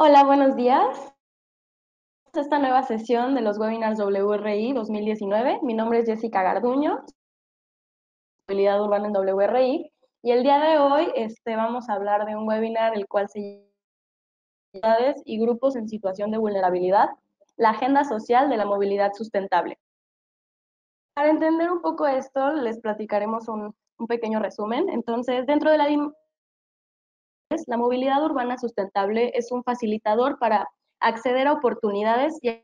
Hola, buenos días. Esta nueva sesión de los webinars WRI 2019. Mi nombre es Jessica Garduño, movilidad urbana en WRI, y el día de hoy vamos a hablar de un webinar el cual se llama Ciudades y grupos en situación de vulnerabilidad, la agenda social de la movilidad sustentable. Para entender un poco esto, les platicaremos un pequeño resumen. Entonces, dentro de la movilidad urbana sustentable es un facilitador para acceder a oportunidades y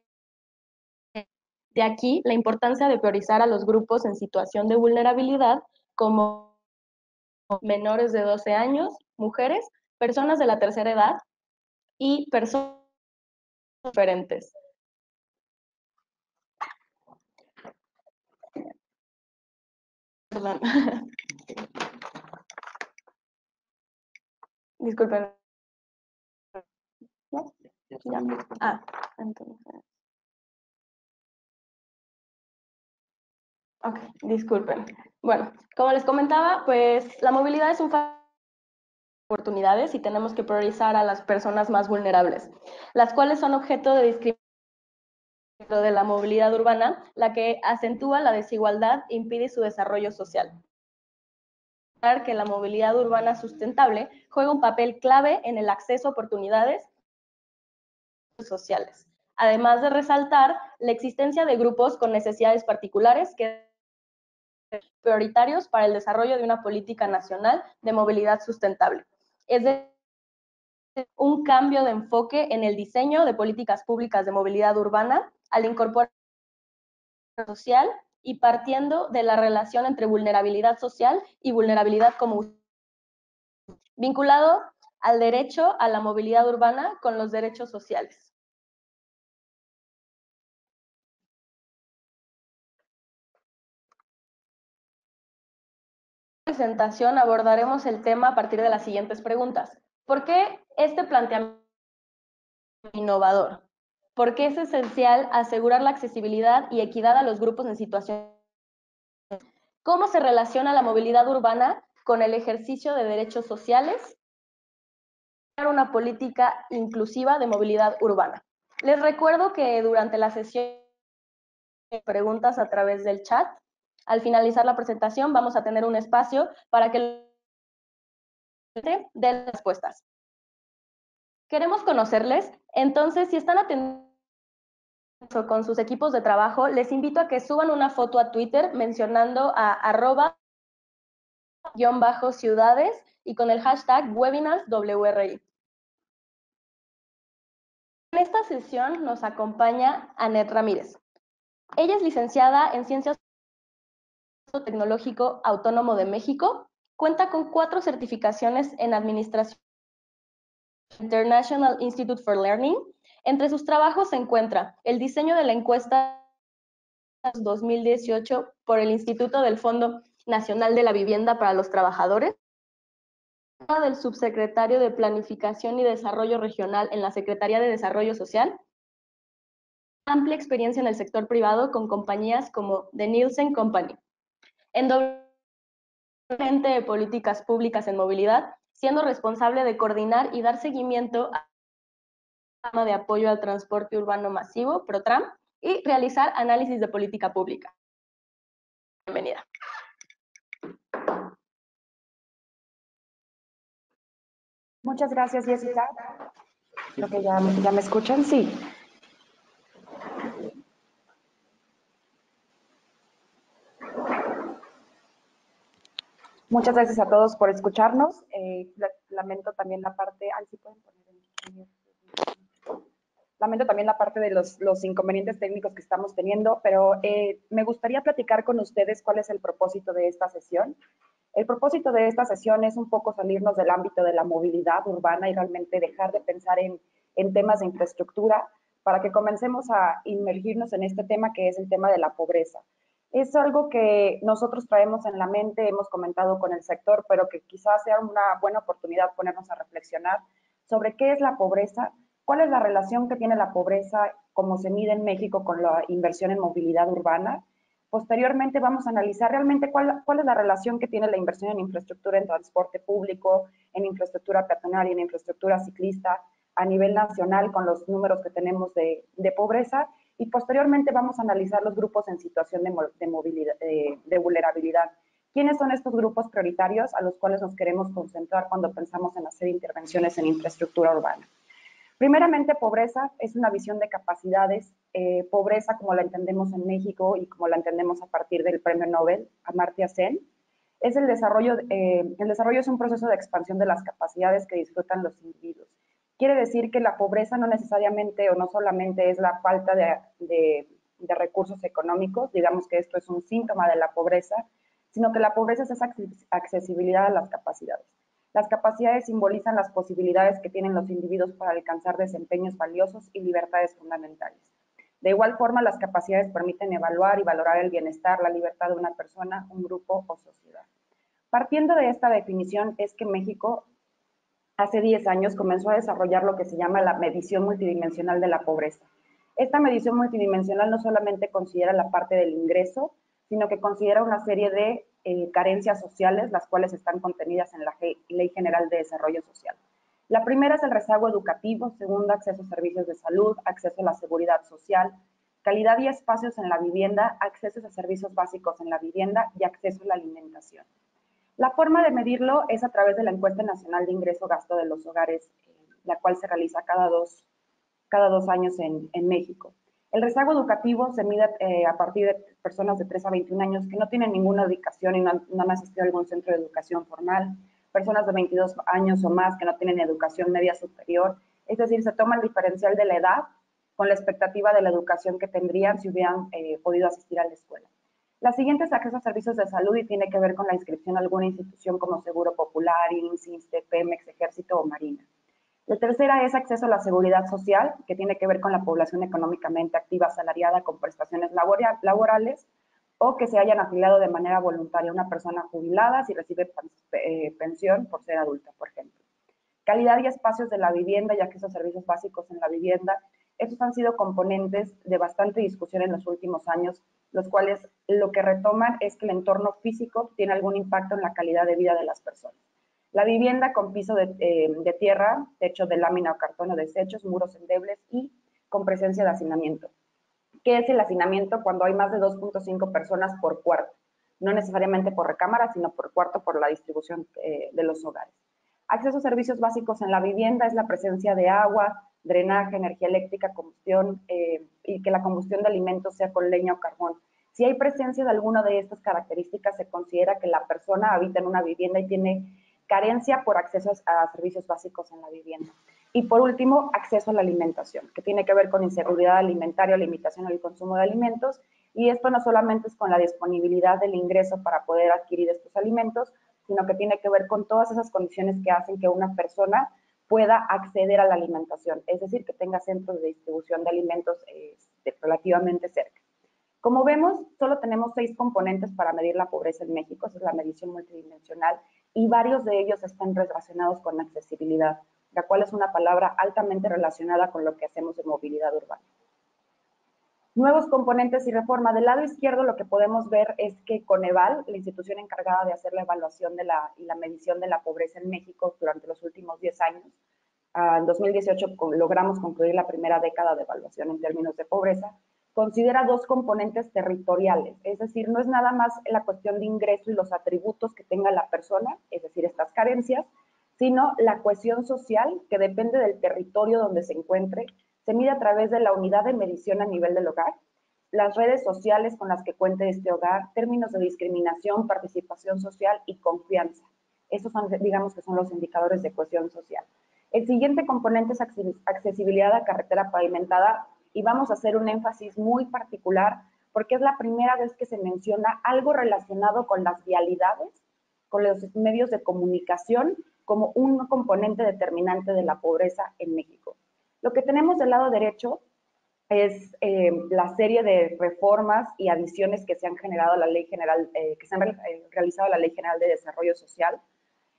de aquí la importancia de priorizar a los grupos en situación de vulnerabilidad como menores de 12 años, mujeres, personas de la tercera edad y personas diferentes. Perdón. Disculpen. ¿No? Ya. Entonces. Ok, disculpen. Bueno, como les comentaba, pues la movilidad es un factor de oportunidades y tenemos que priorizar a las personas más vulnerables, las cuales son objeto de discriminación de la movilidad urbana, la que acentúa la desigualdad e impide su desarrollo social. Que la movilidad urbana sustentable juega un papel clave en el acceso a oportunidades sociales, además de resaltar la existencia de grupos con necesidades particulares que son prioritarios para el desarrollo de una política nacional de movilidad sustentable. Es decir, un cambio de enfoque en el diseño de políticas públicas de movilidad urbana al incorporar social y partiendo de la relación entre vulnerabilidad social y vulnerabilidad como vinculado al derecho a la movilidad urbana con los derechos sociales. En esta presentación abordaremos el tema a partir de las siguientes preguntas. ¿Por qué este planteamiento innovador? ¿Por qué es esencial asegurar la accesibilidad y equidad a los grupos en situación? ¿Cómo se relaciona la movilidad urbana con el ejercicio de derechos sociales? Una política inclusiva de movilidad urbana. Les recuerdo que durante la sesión de preguntas a través del chat, al finalizar la presentación vamos a tener un espacio para que den las respuestas. Queremos conocerles, entonces si están atendiendo con sus equipos de trabajo, les invito a que suban una foto a Twitter mencionando a @ciudades y con el hashtag webinarsWRI. En esta sesión nos acompaña Anet Ramírez. Ella es licenciada en Ciencias Tecnológico Autónomo de México, cuenta con 4 certificaciones en Administración International Institute for Learning. Entre sus trabajos se encuentra el diseño de la encuesta 2018 por el Instituto del Fondo Nacional de la Vivienda para los Trabajadores, del subsecretario de Planificación y Desarrollo Regional en la Secretaría de Desarrollo Social, amplia experiencia en el sector privado con compañías como The Nielsen Company. En de políticas públicas en movilidad, siendo responsable de coordinar y dar seguimiento al programa de apoyo al transporte urbano masivo, PROTRAM, y realizar análisis de política pública. Bienvenida. Muchas gracias, Jessica. Creo que ya me escuchan, sí. Muchas gracias a todos por escucharnos. Lamento también la parte, ¿sí pueden poner lamento también la parte de los inconvenientes técnicos que estamos teniendo, pero me gustaría platicar con ustedes cuál es el propósito de esta sesión. El propósito de esta sesión es un poco salirnos del ámbito de la movilidad urbana y realmente dejar de pensar en temas de infraestructura para que comencemos a inmergirnos en este tema que es el tema de la pobreza. Es algo que nosotros traemos en la mente, hemos comentado con el sector, pero que quizás sea una buena oportunidad ponernos a reflexionar sobre qué es la pobreza, cuál es la relación que tiene la pobreza, como se mide en México, con la inversión en movilidad urbana. Posteriormente vamos a analizar realmente cuál es la relación que tiene la inversión en infraestructura en transporte público, en infraestructura peatonal y en infraestructura ciclista a nivel nacional con los números que tenemos de pobreza y posteriormente vamos a analizar los grupos en situación de vulnerabilidad. ¿Quiénes son estos grupos prioritarios a los cuales nos queremos concentrar cuando pensamos en hacer intervenciones en infraestructura urbana? Primeramente, pobreza es una visión de capacidades. Pobreza, como la entendemos en México y como la entendemos a partir del premio Nobel, Amartya Sen, es el desarrollo es un proceso de expansión de las capacidades que disfrutan los individuos. Quiere decir que la pobreza no necesariamente o no solamente es la falta de recursos económicos, digamos que esto es un síntoma de la pobreza, sino que la pobreza es esa accesibilidad a las capacidades. Las capacidades simbolizan las posibilidades que tienen los individuos para alcanzar desempeños valiosos y libertades fundamentales. De igual forma, las capacidades permiten evaluar y valorar el bienestar, la libertad de una persona, un grupo o sociedad. Partiendo de esta definición es que México hace 10 años comenzó a desarrollar lo que se llama la medición multidimensional de la pobreza. Esta medición multidimensional no solamente considera la parte del ingreso, sino que considera una serie de carencias sociales, las cuales están contenidas en la Ley General de Desarrollo Social. La primera es el rezago educativo, segunda, acceso a servicios de salud, acceso a la seguridad social, calidad y espacios en la vivienda, acceso a servicios básicos en la vivienda y acceso a la alimentación. La forma de medirlo es a través de la encuesta nacional de ingreso-gasto de los hogares, la cual se realiza cada dos años en México. El rezago educativo se mide a partir de personas de 3 a 21 años que no tienen ninguna educación y no han asistido a algún centro de educación formal, personas de 22 años o más que no tienen educación media superior, es decir, se toma el diferencial de la edad con la expectativa de la educación que tendrían si hubieran podido asistir a la escuela. La siguiente es acceso a servicios de salud y tiene que ver con la inscripción a alguna institución como Seguro Popular, IMSS, ISSSTE, Pemex, Ejército o Marina. La tercera es acceso a la seguridad social, que tiene que ver con la población económicamente activa asalariada con prestaciones laborales o que se hayan afiliado de manera voluntaria a una persona jubilada si recibe pensión por ser adulta, por ejemplo. Calidad y espacios de la vivienda y acceso a servicios básicos en la vivienda. Estos han sido componentes de bastante discusión en los últimos años, los cuales lo que retoman es que el entorno físico tiene algún impacto en la calidad de vida de las personas. La vivienda con piso de tierra, techo de lámina o cartón o desechos, muros endebles y con presencia de hacinamiento. ¿Qué es el hacinamiento? Cuando hay más de 2.5 personas por cuarto, no necesariamente por recámara, sino por cuarto por la distribución de los hogares. Acceso a servicios básicos en la vivienda es la presencia de agua, drenaje, energía eléctrica, combustión y que la combustión de alimentos sea con leña o carbón. Si hay presencia de alguna de estas características, se considera que la persona habita en una vivienda y tiene carencia por acceso a servicios básicos en la vivienda. Y por último, acceso a la alimentación, que tiene que ver con inseguridad alimentaria, limitación al consumo de alimentos, y esto no solamente es con la disponibilidad del ingreso para poder adquirir estos alimentos, sino que tiene que ver con todas esas condiciones que hacen que una persona pueda acceder a la alimentación, es decir, que tenga centros de distribución de alimentos relativamente cerca. Como vemos, solo tenemos 6 componentes para medir la pobreza en México, esa es la medición multidimensional, y varios de ellos están relacionados con accesibilidad, la cual es una palabra altamente relacionada con lo que hacemos en movilidad urbana. Nuevos componentes y reforma. Del lado izquierdo lo que podemos ver es que Coneval, la institución encargada de hacer la evaluación y la medición de la pobreza en México durante los últimos 10 años, en 2018 logramos concluir la primera década de evaluación en términos de pobreza, considera 2 componentes territoriales, es decir, no es nada más la cuestión de ingreso y los atributos que tenga la persona, es decir, estas carencias, sino la cohesión social que depende del territorio donde se encuentre, se mide a través de la unidad de medición a nivel del hogar, las redes sociales con las que cuente este hogar, términos de discriminación, participación social y confianza. Estos son, digamos que son los indicadores de cohesión social. El siguiente componente es accesibilidad a carretera pavimentada y vamos a hacer un énfasis muy particular porque es la primera vez que se menciona algo relacionado con las vialidades, con los medios de comunicación como un componente determinante de la pobreza en México. Lo que tenemos del lado derecho es la serie de reformas y adiciones que se han generado a la Ley General, que se han realizado a la Ley General de Desarrollo Social.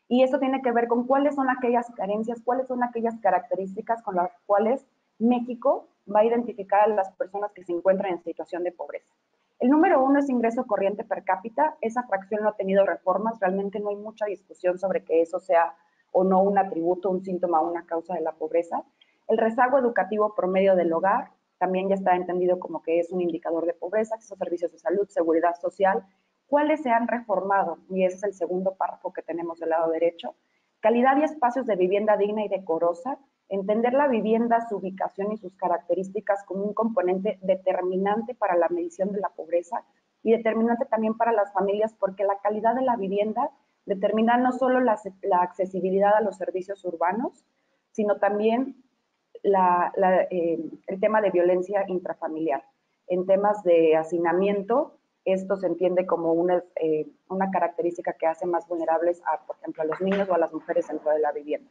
Y eso tiene que ver con cuáles son aquellas carencias, cuáles son aquellas características con las cuales México va a identificar a las personas que se encuentran en situación de pobreza. El número 1 es ingreso corriente per cápita. Esa fracción no ha tenido reformas. Realmente no hay mucha discusión sobre que eso sea o no un atributo, un síntoma o una causa de la pobreza. El rezago educativo promedio del hogar también ya está entendido como que es un indicador de pobreza, acceso a servicios de salud, seguridad social. ¿Cuáles se han reformado? Y ese es el segundo párrafo que tenemos del lado derecho. Calidad y espacios de vivienda digna y decorosa. Entender la vivienda, su ubicación y sus características como un componente determinante para la medición de la pobreza y determinante también para las familias, porque la calidad de la vivienda determina no solo la accesibilidad a los servicios urbanos, sino también el tema de violencia intrafamiliar. En temas de hacinamiento, esto se entiende como una característica que hace más vulnerables a, por ejemplo, a los niños o a las mujeres dentro de la vivienda.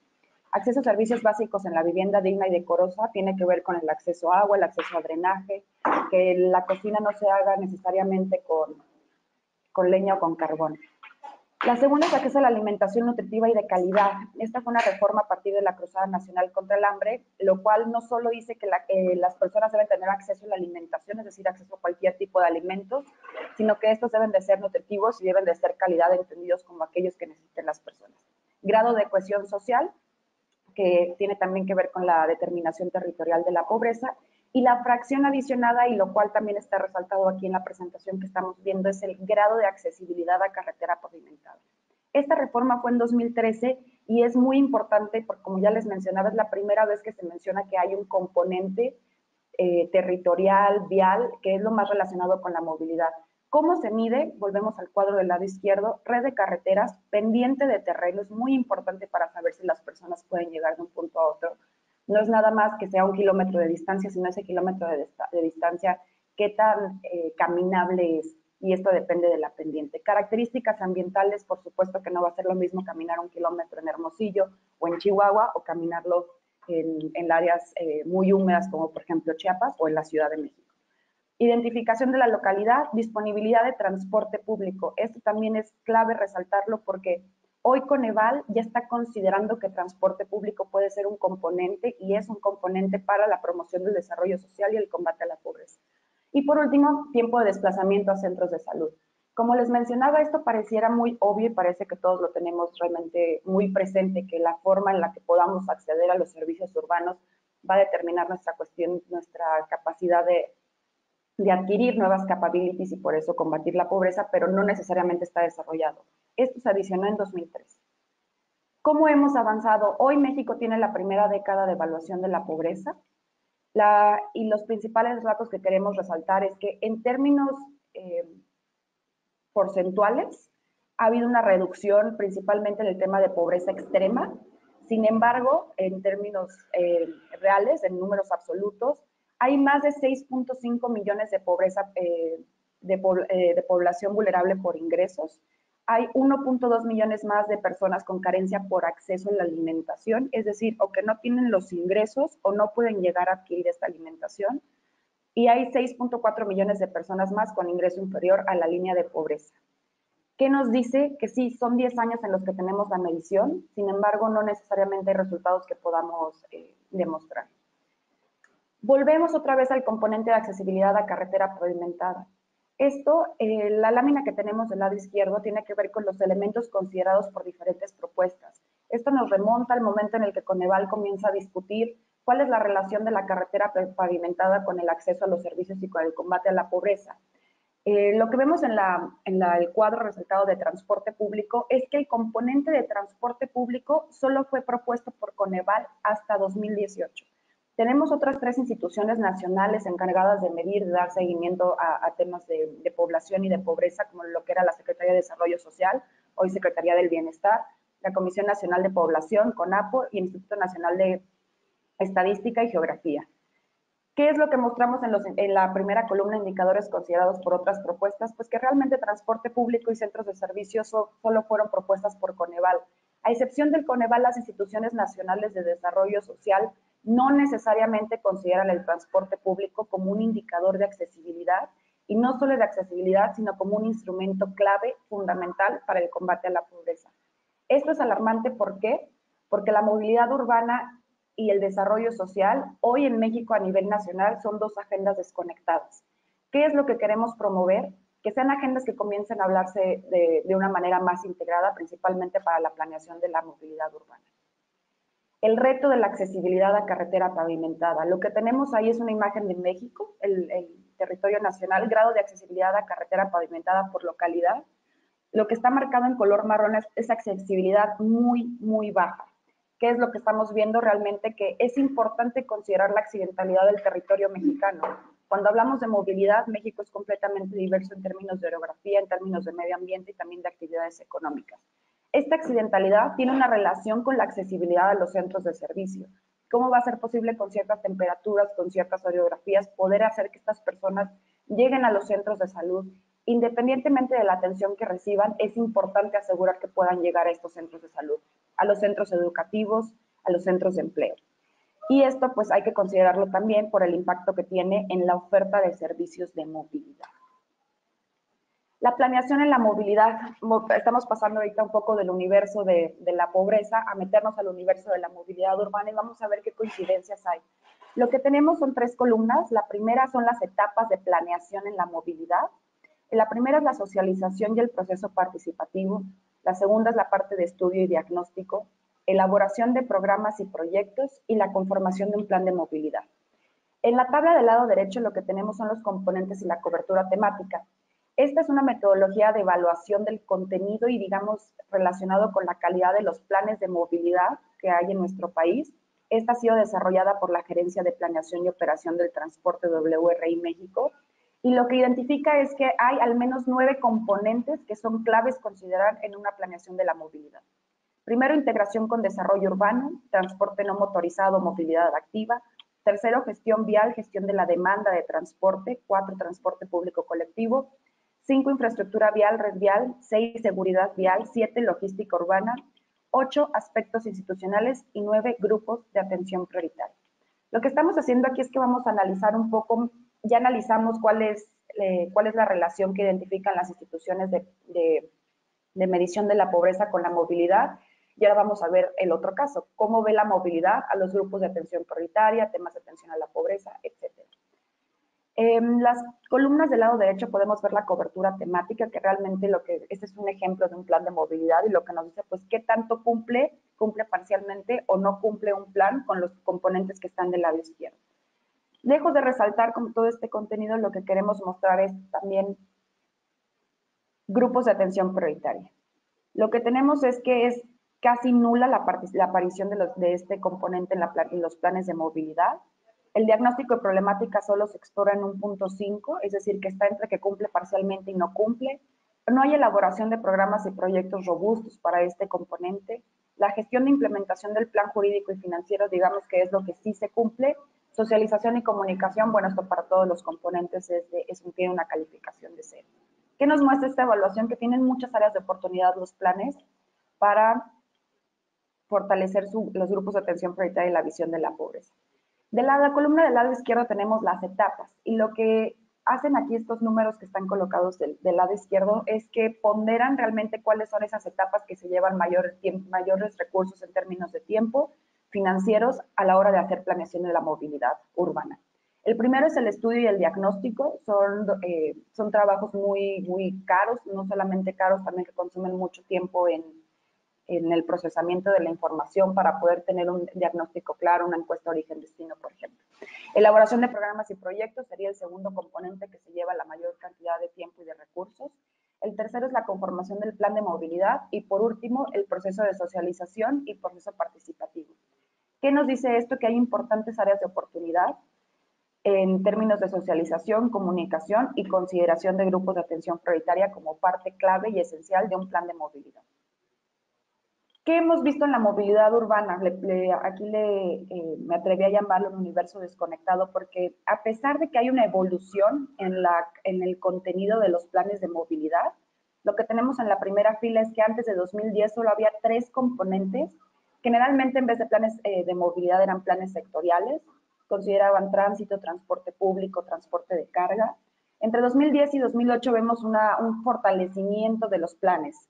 Acceso a servicios básicos en la vivienda digna y decorosa tiene que ver con el acceso a agua, el acceso a drenaje, que la cocina no se haga necesariamente con leña o con carbón. La segunda es acceso a la alimentación nutritiva y de calidad. Esta fue una reforma a partir de la Cruzada Nacional contra el Hambre, lo cual no solo dice que las personas deben tener acceso a la alimentación, es decir, acceso a cualquier tipo de alimentos, sino que estos deben de ser nutritivos y deben de ser calidad entendidos como aquellos que necesiten las personas. Grado de cohesión social, que tiene también que ver con la determinación territorial de la pobreza, y la fracción adicionada, y lo cual también está resaltado aquí en la presentación que estamos viendo, es el grado de accesibilidad a carretera pavimentada. Esta reforma fue en 2013 y es muy importante porque, como ya les mencionaba, es la primera vez que se menciona que hay un componente territorial, vial, que es lo más relacionado con la movilidad. ¿Cómo se mide? Volvemos al cuadro del lado izquierdo, red de carreteras, pendiente de terreno, es muy importante para saber si las personas pueden llegar de un punto a otro. No es nada más que sea 1 kilómetro de distancia, sino ese kilómetro de distancia, qué tan caminable es, y esto depende de la pendiente. Características ambientales, por supuesto que no va a ser lo mismo caminar 1 kilómetro en Hermosillo o en Chihuahua, o caminarlo en áreas muy húmedas como por ejemplo Chiapas o en la Ciudad de México. Identificación de la localidad, disponibilidad de transporte público. Esto también es clave resaltarlo porque hoy Coneval ya está considerando que transporte público puede ser un componente y es un componente para la promoción del desarrollo social y el combate a la pobreza. Y por último, tiempo de desplazamiento a centros de salud. Como les mencionaba, esto pareciera muy obvio y parece que todos lo tenemos realmente muy presente, que la forma en la que podamos acceder a los servicios urbanos va a determinar nuestra capacidad de adquirir nuevas capabilities y por eso combatir la pobreza, pero no necesariamente está desarrollado. Esto se adicionó en 2003. ¿Cómo hemos avanzado? Hoy México tiene la primera década de evaluación de la pobreza y los principales datos que queremos resaltar es que en términos porcentuales ha habido una reducción principalmente en el tema de pobreza extrema. Sin embargo, en términos reales, en números absolutos, hay más de 6.5 millones de pobreza de población vulnerable por ingresos. Hay 1.2 millones más de personas con carencia por acceso a la alimentación, es decir, o que no tienen los ingresos o no pueden llegar a adquirir esta alimentación. Y hay 6.4 millones de personas más con ingreso inferior a la línea de pobreza. ¿Qué nos dice? Que sí, son 10 años en los que tenemos la medición, sin embargo, no necesariamente hay resultados que podamos demostrar. Volvemos otra vez al componente de accesibilidad a carretera pavimentada. Esto, la lámina que tenemos del lado izquierdo tiene que ver con los elementos considerados por diferentes propuestas. Esto nos remonta al momento en el que Coneval comienza a discutir cuál es la relación de la carretera pavimentada con el acceso a los servicios y con el combate a la pobreza. Lo que vemos en el cuadro resultado de transporte público es que el componente de transporte público solo fue propuesto por Coneval hasta 2018. Tenemos otras 3 instituciones nacionales encargadas de medir, de dar seguimiento a temas de población y de pobreza, como lo que era la Secretaría de Desarrollo Social, hoy Secretaría del Bienestar, la Comisión Nacional de Población, CONAPO, y el Instituto Nacional de Estadística y Geografía. ¿Qué es lo que mostramos en la primera columna, indicadores considerados por otras propuestas? Pues que realmente transporte público y centros de servicios solo fueron propuestas por Coneval. A excepción del Coneval, las instituciones nacionales de desarrollo social no necesariamente consideran el transporte público como un indicador de accesibilidad, y no solo de accesibilidad, sino como un instrumento clave, fundamental para el combate a la pobreza. Esto es alarmante, ¿por qué? Porque la movilidad urbana y el desarrollo social, hoy en México a nivel nacional, son 2 agendas desconectadas. ¿Qué es lo que queremos promover? Que sean agendas que comiencen a hablarse de una manera más integrada, principalmente para la planeación de la movilidad urbana. El reto de la accesibilidad a carretera pavimentada. Lo que tenemos ahí es una imagen de México, el territorio nacional, grado de accesibilidad a carretera pavimentada por localidad. Lo que está marcado en color marrón es accesibilidad muy, muy baja. ¿Qué es lo que estamos viendo realmente? Que es importante considerar la accidentalidad del territorio mexicano. Cuando hablamos de movilidad, México es completamente diverso en términos de orografía, en términos de medio ambiente y también de actividades económicas. Esta accidentalidad tiene una relación con la accesibilidad a los centros de servicio. ¿Cómo va a ser posible con ciertas temperaturas, con ciertas orografías, poder hacer que estas personas lleguen a los centros de salud? Independientemente de la atención que reciban, es importante asegurar que puedan llegar a estos centros de salud, a los centros educativos, a los centros de empleo. Y esto pues hay que considerarlo también por el impacto que tiene en la oferta de servicios de movilidad. La planeación en la movilidad, estamos pasando ahorita un poco del universo de la pobreza a meternos al universo de la movilidad urbana y vamos a ver qué coincidencias hay. Lo que tenemos son 3 columnas. La primera son las etapas de planeación en la movilidad. La primera es la socialización y el proceso participativo. La segunda es la parte de estudio y diagnóstico, elaboración de programas y proyectos y la conformación de un plan de movilidad. En la tabla del lado derecho lo que tenemos son los componentes y la cobertura temática. Esta es una metodología de evaluación del contenido y, digamos, relacionado con la calidad de los planes de movilidad que hay en nuestro país. Esta ha sido desarrollada por la Gerencia de Planeación y Operación del Transporte WRI México y lo que identifica es que hay al menos 9 componentes que son claves considerar en una planeación de la movilidad. Primero, integración con desarrollo urbano, transporte no motorizado, movilidad activa. Tercero, gestión vial, gestión de la demanda de transporte. 4, transporte público colectivo. 5, infraestructura vial, red vial. 6, seguridad vial. 7, logística urbana. 8, aspectos institucionales. Y 9, grupos de atención prioritaria. Lo que estamos haciendo aquí es que vamos a analizar un poco, ya analizamos cuál es la relación que identifican las instituciones de medición de la pobreza con la movilidad. Y ahora vamos a ver el otro caso, cómo ve la movilidad a los grupos de atención prioritaria, temas de atención a la pobreza, etc. En las columnas del lado derecho podemos ver la cobertura temática, que realmente este es un ejemplo de un plan de movilidad y lo que nos dice, pues, qué tanto cumple parcialmente o no cumple un plan con los componentes que están del lado izquierdo. Lejos de resaltar con todo este contenido, lo que queremos mostrar es también grupos de atención prioritaria. Lo que tenemos es que es casi nula la aparición de este componente en los planes de movilidad. El diagnóstico de problemática solo se explora en un punto 5, es decir, que está entre que cumple parcialmente y no cumple. No hay elaboración de programas y proyectos robustos para este componente. La gestión de implementación del plan jurídico y financiero, digamos que es lo que sí se cumple. Socialización y comunicación, bueno, esto para todos los componentes tiene una calificación de 0. ¿Qué nos muestra esta evaluación? Que tienen muchas áreas de oportunidad los planes para fortalecer los grupos de atención prioritaria y la visión de la pobreza. De la columna del lado izquierdo tenemos las etapas y lo que hacen aquí estos números que están colocados del lado izquierdo es que ponderan realmente cuáles son esas etapas que se llevan mayores recursos en términos de tiempo, financieros, a la hora de hacer planeación de la movilidad urbana. El primero es el estudio y el diagnóstico, son trabajos muy, muy caros, no solamente caros, también que consumen mucho tiempo en el procesamiento de la información para poder tener un diagnóstico claro, una encuesta origen-destino, por ejemplo. Elaboración de programas y proyectos sería el segundo componente que se lleva la mayor cantidad de tiempo y de recursos. El tercero es la conformación del plan de movilidad y por último el proceso de socialización y proceso participativo. ¿Qué nos dice esto? Que hay importantes áreas de oportunidad en términos de socialización, comunicación y consideración de grupos de atención prioritaria como parte clave y esencial de un plan de movilidad. ¿Qué hemos visto en la movilidad urbana? Aquí me atreví a llamarlo un universo desconectado porque a pesar de que hay una evolución en el contenido de los planes de movilidad, lo que tenemos en la primera fila es que antes de 2010 solo había 3 componentes. Generalmente en vez de planes de movilidad eran planes sectoriales, consideraban tránsito, transporte público, transporte de carga. Entre 2010 y 2008 vemos un fortalecimiento de los planes.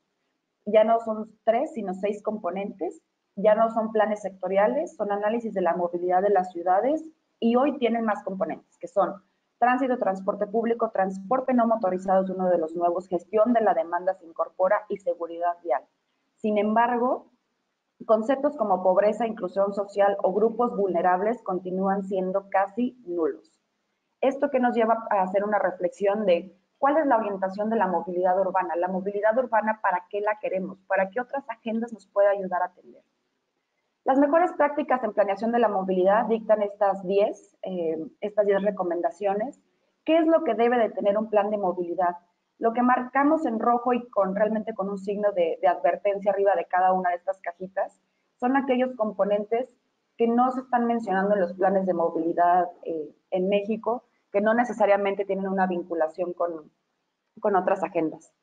Ya no son 3, sino 6 componentes, ya no son planes sectoriales, son análisis de la movilidad de las ciudades y hoy tienen más componentes, que son tránsito, transporte público, transporte no motorizado es uno de los nuevos, gestión de la demanda se incorpora y seguridad vial. Sin embargo, Conceptos como pobreza, inclusión social o grupos vulnerables continúan siendo casi nulos. Esto que nos lleva a hacer una reflexión de cuál es la orientación de la movilidad urbana. La movilidad urbana, ¿para qué la queremos? ¿Para qué otras agendas nos puede ayudar a atender? Las mejores prácticas en planeación de la movilidad dictan estas 10 recomendaciones. ¿Qué es lo que debe de tener un plan de movilidad? Lo que marcamos en rojo y realmente con un signo de advertencia arriba de cada una de estas cajitas son aquellos componentes que no se están mencionando en los planes de movilidad en México, que no necesariamente tienen una vinculación con otras agendas.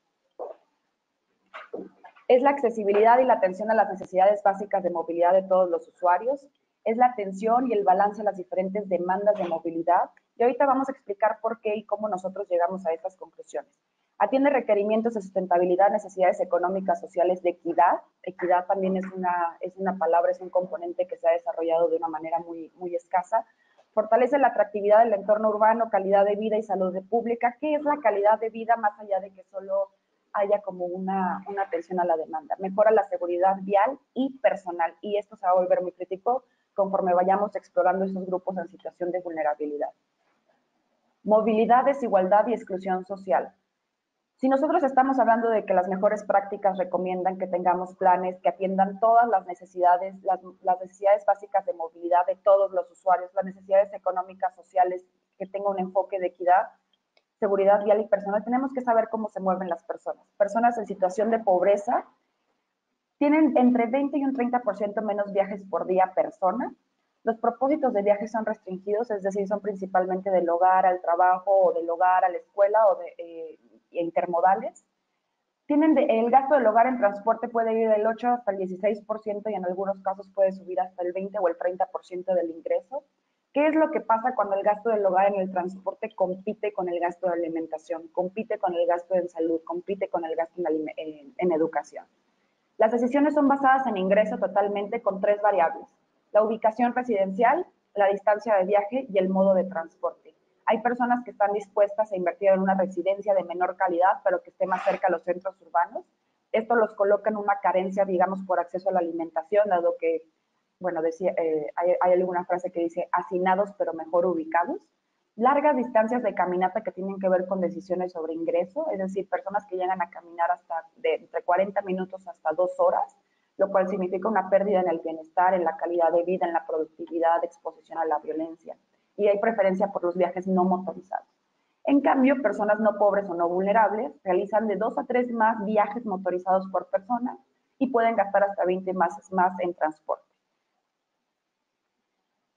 Es la accesibilidad y la atención a las necesidades básicas de movilidad de todos los usuarios, es la atención y el balance a las diferentes demandas de movilidad, y ahorita vamos a explicar por qué y cómo nosotros llegamos a estas conclusiones. Atiende requerimientos de sustentabilidad, necesidades económicas, sociales, de equidad. Equidad también es una palabra, es un componente que se ha desarrollado de una manera muy escasa. Fortalece la atractividad del entorno urbano, calidad de vida y salud pública. ¿Qué es la calidad de vida más allá de que solo haya como una atención a la demanda? Mejora la seguridad vial y personal, y esto se va a volver muy crítico conforme vayamos explorando esos grupos en situación de vulnerabilidad. Movilidad, desigualdad y exclusión social. Si nosotros estamos hablando de que las mejores prácticas recomiendan que tengamos planes que atiendan todas las necesidades, las necesidades básicas de movilidad de todos los usuarios, las necesidades económicas, sociales, que tenga un enfoque de equidad, seguridad vial y personal, tenemos que saber cómo se mueven las personas. Personas en situación de pobreza tienen entre 20 y un 30% menos viajes por día persona. Los propósitos de viajes son restringidos, es decir, son principalmente del hogar al trabajo o del hogar a la escuela o intermodales. El gasto del hogar en transporte puede ir del 8 hasta el 16% y en algunos casos puede subir hasta el 20 o el 30% del ingreso. ¿Qué es lo que pasa cuando el gasto del hogar en el transporte compite con el gasto de alimentación, compite con el gasto en salud, compite con el gasto en educación? Las decisiones son basadas en ingreso totalmente con 3 variables: la ubicación residencial, la distancia de viaje y el modo de transporte. Hay personas que están dispuestas a invertir en una residencia de menor calidad, pero que esté más cerca a los centros urbanos. Esto los coloca en una carencia, digamos, por acceso a la alimentación, dado que, bueno, hay alguna frase que dice hacinados pero mejor ubicados. Largas distancias de caminata que tienen que ver con decisiones sobre ingreso, es decir, personas que llegan a caminar entre 40 minutos hasta 2 horas, lo cual significa una pérdida en el bienestar, en la calidad de vida, en la productividad, exposición a la violencia. Y hay preferencia por los viajes no motorizados. En cambio, personas no pobres o no vulnerables realizan de 2 a 3 más viajes motorizados por persona y pueden gastar hasta 20 más en transporte.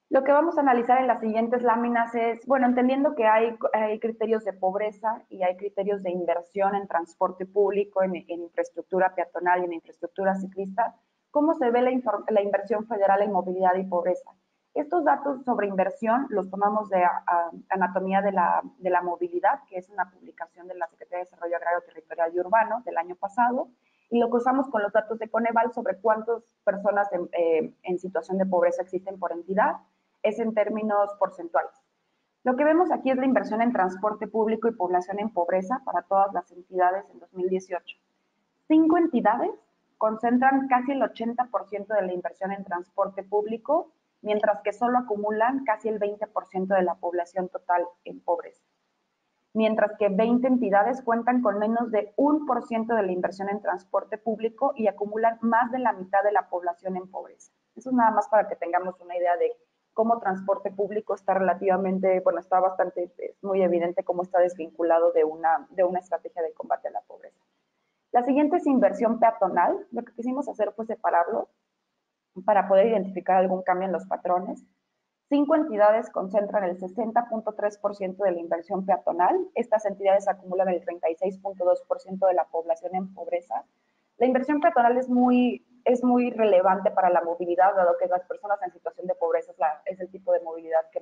Lo que vamos a analizar en las siguientes láminas es, bueno, entendiendo que hay criterios de pobreza y hay criterios de inversión en transporte público, en infraestructura peatonal y en infraestructura ciclista, ¿cómo se ve la inversión federal en movilidad y pobreza? Estos datos sobre inversión los tomamos de Anatomía de la Movilidad, que es una publicación de la Secretaría de Desarrollo Agrario, Territorial y Urbano del año pasado, y lo cruzamos con los datos de Coneval sobre cuántas personas en situación de pobreza existen por entidad, es en términos porcentuales. Lo que vemos aquí es la inversión en transporte público y población en pobreza para todas las entidades en 2018. 5 entidades concentran casi el 80% de la inversión en transporte público, mientras que solo acumulan casi el 20% de la población total en pobreza. Mientras que 20 entidades cuentan con menos de 1% de la inversión en transporte público y acumulan más de la mitad de la población en pobreza. Eso es nada más para que tengamos una idea de cómo transporte público está relativamente, bueno, está bastante, es muy evidente cómo está desvinculado de una estrategia de combate a la pobreza. La siguiente es inversión peatonal. Lo que quisimos hacer fue separarlo para poder identificar algún cambio en los patrones. 5 entidades concentran el 60.3% de la inversión peatonal. Estas entidades acumulan el 36.2% de la población en pobreza. La inversión peatonal es muy relevante para la movilidad, dado que las personas en situación de pobreza es el tipo de movilidad que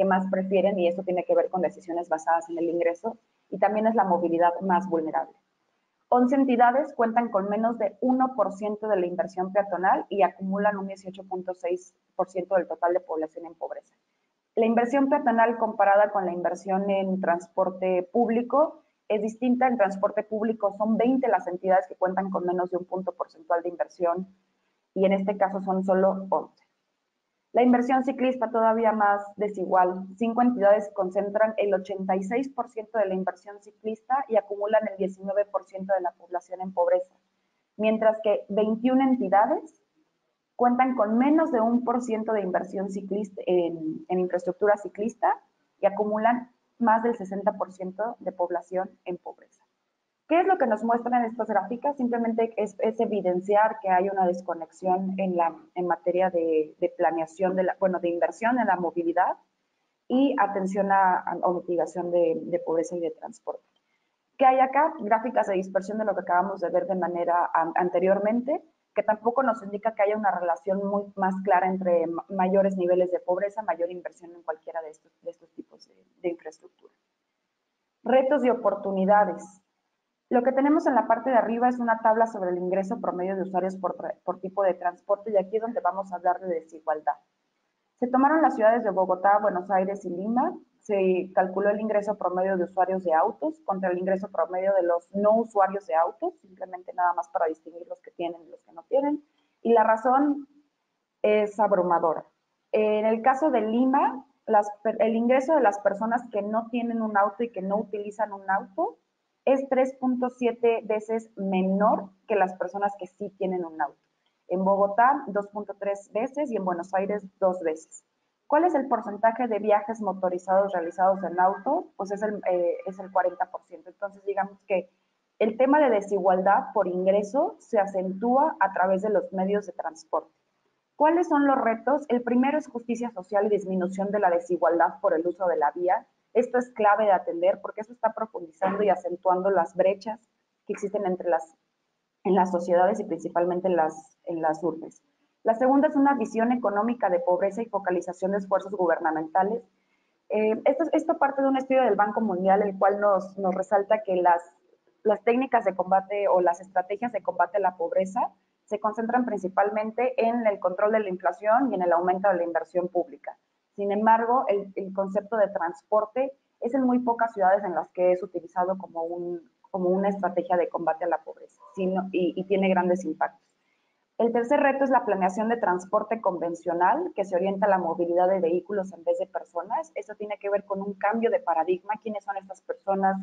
más prefieren, y esto tiene que ver con decisiones basadas en el ingreso, y también es la movilidad más vulnerable. 11 entidades cuentan con menos de 1% de la inversión peatonal y acumulan un 18.6% del total de población en pobreza. La inversión peatonal comparada con la inversión en transporte público es distinta. En transporte público son 20 las entidades que cuentan con menos de un punto porcentual de inversión y en este caso son solo 11. La inversión ciclista todavía más desigual. 5 entidades concentran el 86% de la inversión ciclista y acumulan el 19% de la población en pobreza, mientras que 21 entidades cuentan con menos de 1% de inversión ciclista en infraestructura ciclista y acumulan más del 60% de población en pobreza. ¿Qué es lo que nos muestran estas gráficas? Simplemente es evidenciar que hay una desconexión en materia de planeación, de inversión en la movilidad y atención a mitigación de pobreza y de transporte. ¿Qué hay acá? Gráficas de dispersión de lo que acabamos de ver de manera anteriormente, que tampoco nos indica que haya una relación muy más clara entre mayores niveles de pobreza, mayor inversión en cualquiera de estos tipos de infraestructura. Retos y oportunidades. Lo que tenemos en la parte de arriba es una tabla sobre el ingreso promedio de usuarios por tipo de transporte y aquí es donde vamos a hablar de desigualdad. Se tomaron las ciudades de Bogotá, Buenos Aires y Lima, se calculó el ingreso promedio de usuarios de autos contra el ingreso promedio de los no usuarios de autos, simplemente nada más para distinguir los que tienen y los que no tienen, y la razón es abrumadora. En el caso de Lima, el ingreso de las personas que no tienen un auto y que no utilizan un auto es 3.7 veces menor que las personas que sí tienen un auto. En Bogotá, 2.3 veces y en Buenos Aires, 2 veces. ¿Cuál es el porcentaje de viajes motorizados realizados en auto? Pues es el 40%. Entonces, digamos que el tema de desigualdad por ingreso se acentúa a través de los medios de transporte. ¿Cuáles son los retos? El primero es justicia social y disminución de la desigualdad por el uso de la vía. Esto es clave de atender porque eso está profundizando y acentuando las brechas que existen en las sociedades y principalmente en las urbes. La segunda es una visión económica de pobreza y focalización de esfuerzos gubernamentales. Esto parte de un estudio del Banco Mundial, el cual nos resalta que las técnicas de combate o las estrategias de combate a la pobreza se concentran principalmente en el control de la inflación y en el aumento de la inversión pública. Sin embargo, el concepto de transporte es en muy pocas ciudades en las que es utilizado como una estrategia de combate a la pobreza y tiene grandes impactos. El tercer reto es la planeación de transporte convencional, que se orienta a la movilidad de vehículos en vez de personas. Esto tiene que ver con un cambio de paradigma. ¿Quiénes son estas personas?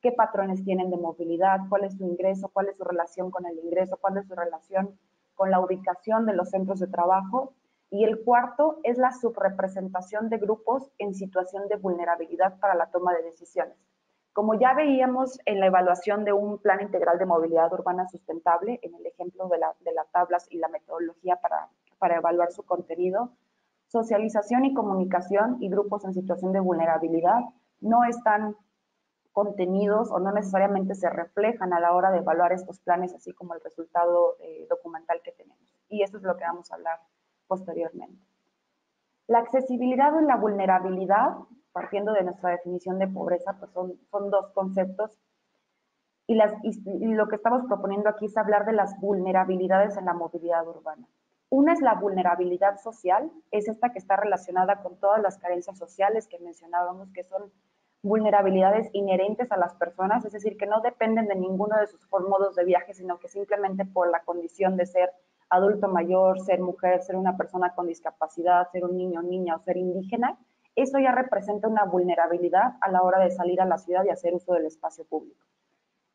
¿Qué patrones tienen de movilidad? ¿Cuál es su ingreso? ¿Cuál es su relación con el ingreso? ¿Cuál es su relación con la ubicación de los centros de trabajo? Y el cuarto es la subrepresentación de grupos en situación de vulnerabilidad para la toma de decisiones. Como ya veíamos en la evaluación de un plan integral de movilidad urbana sustentable, en el ejemplo de las tablas y la metodología para evaluar su contenido, socialización y comunicación y grupos en situación de vulnerabilidad no están contenidos o no necesariamente se reflejan a la hora de evaluar estos planes, así como el resultado documental que tenemos. Y eso es lo que vamos a hablar posteriormente. La accesibilidad y la vulnerabilidad, partiendo de nuestra definición de pobreza, pues son dos conceptos y lo que estamos proponiendo aquí es hablar de las vulnerabilidades en la movilidad urbana. Una es la vulnerabilidad social, es esta que está relacionada con todas las carencias sociales que mencionábamos, que son vulnerabilidades inherentes a las personas, es decir, que no dependen de ninguno de sus modos de viaje, sino que simplemente por la condición de ser adulto mayor, ser mujer, ser una persona con discapacidad, ser un niño o niña o ser indígena, eso ya representa una vulnerabilidad a la hora de salir a la ciudad y hacer uso del espacio público.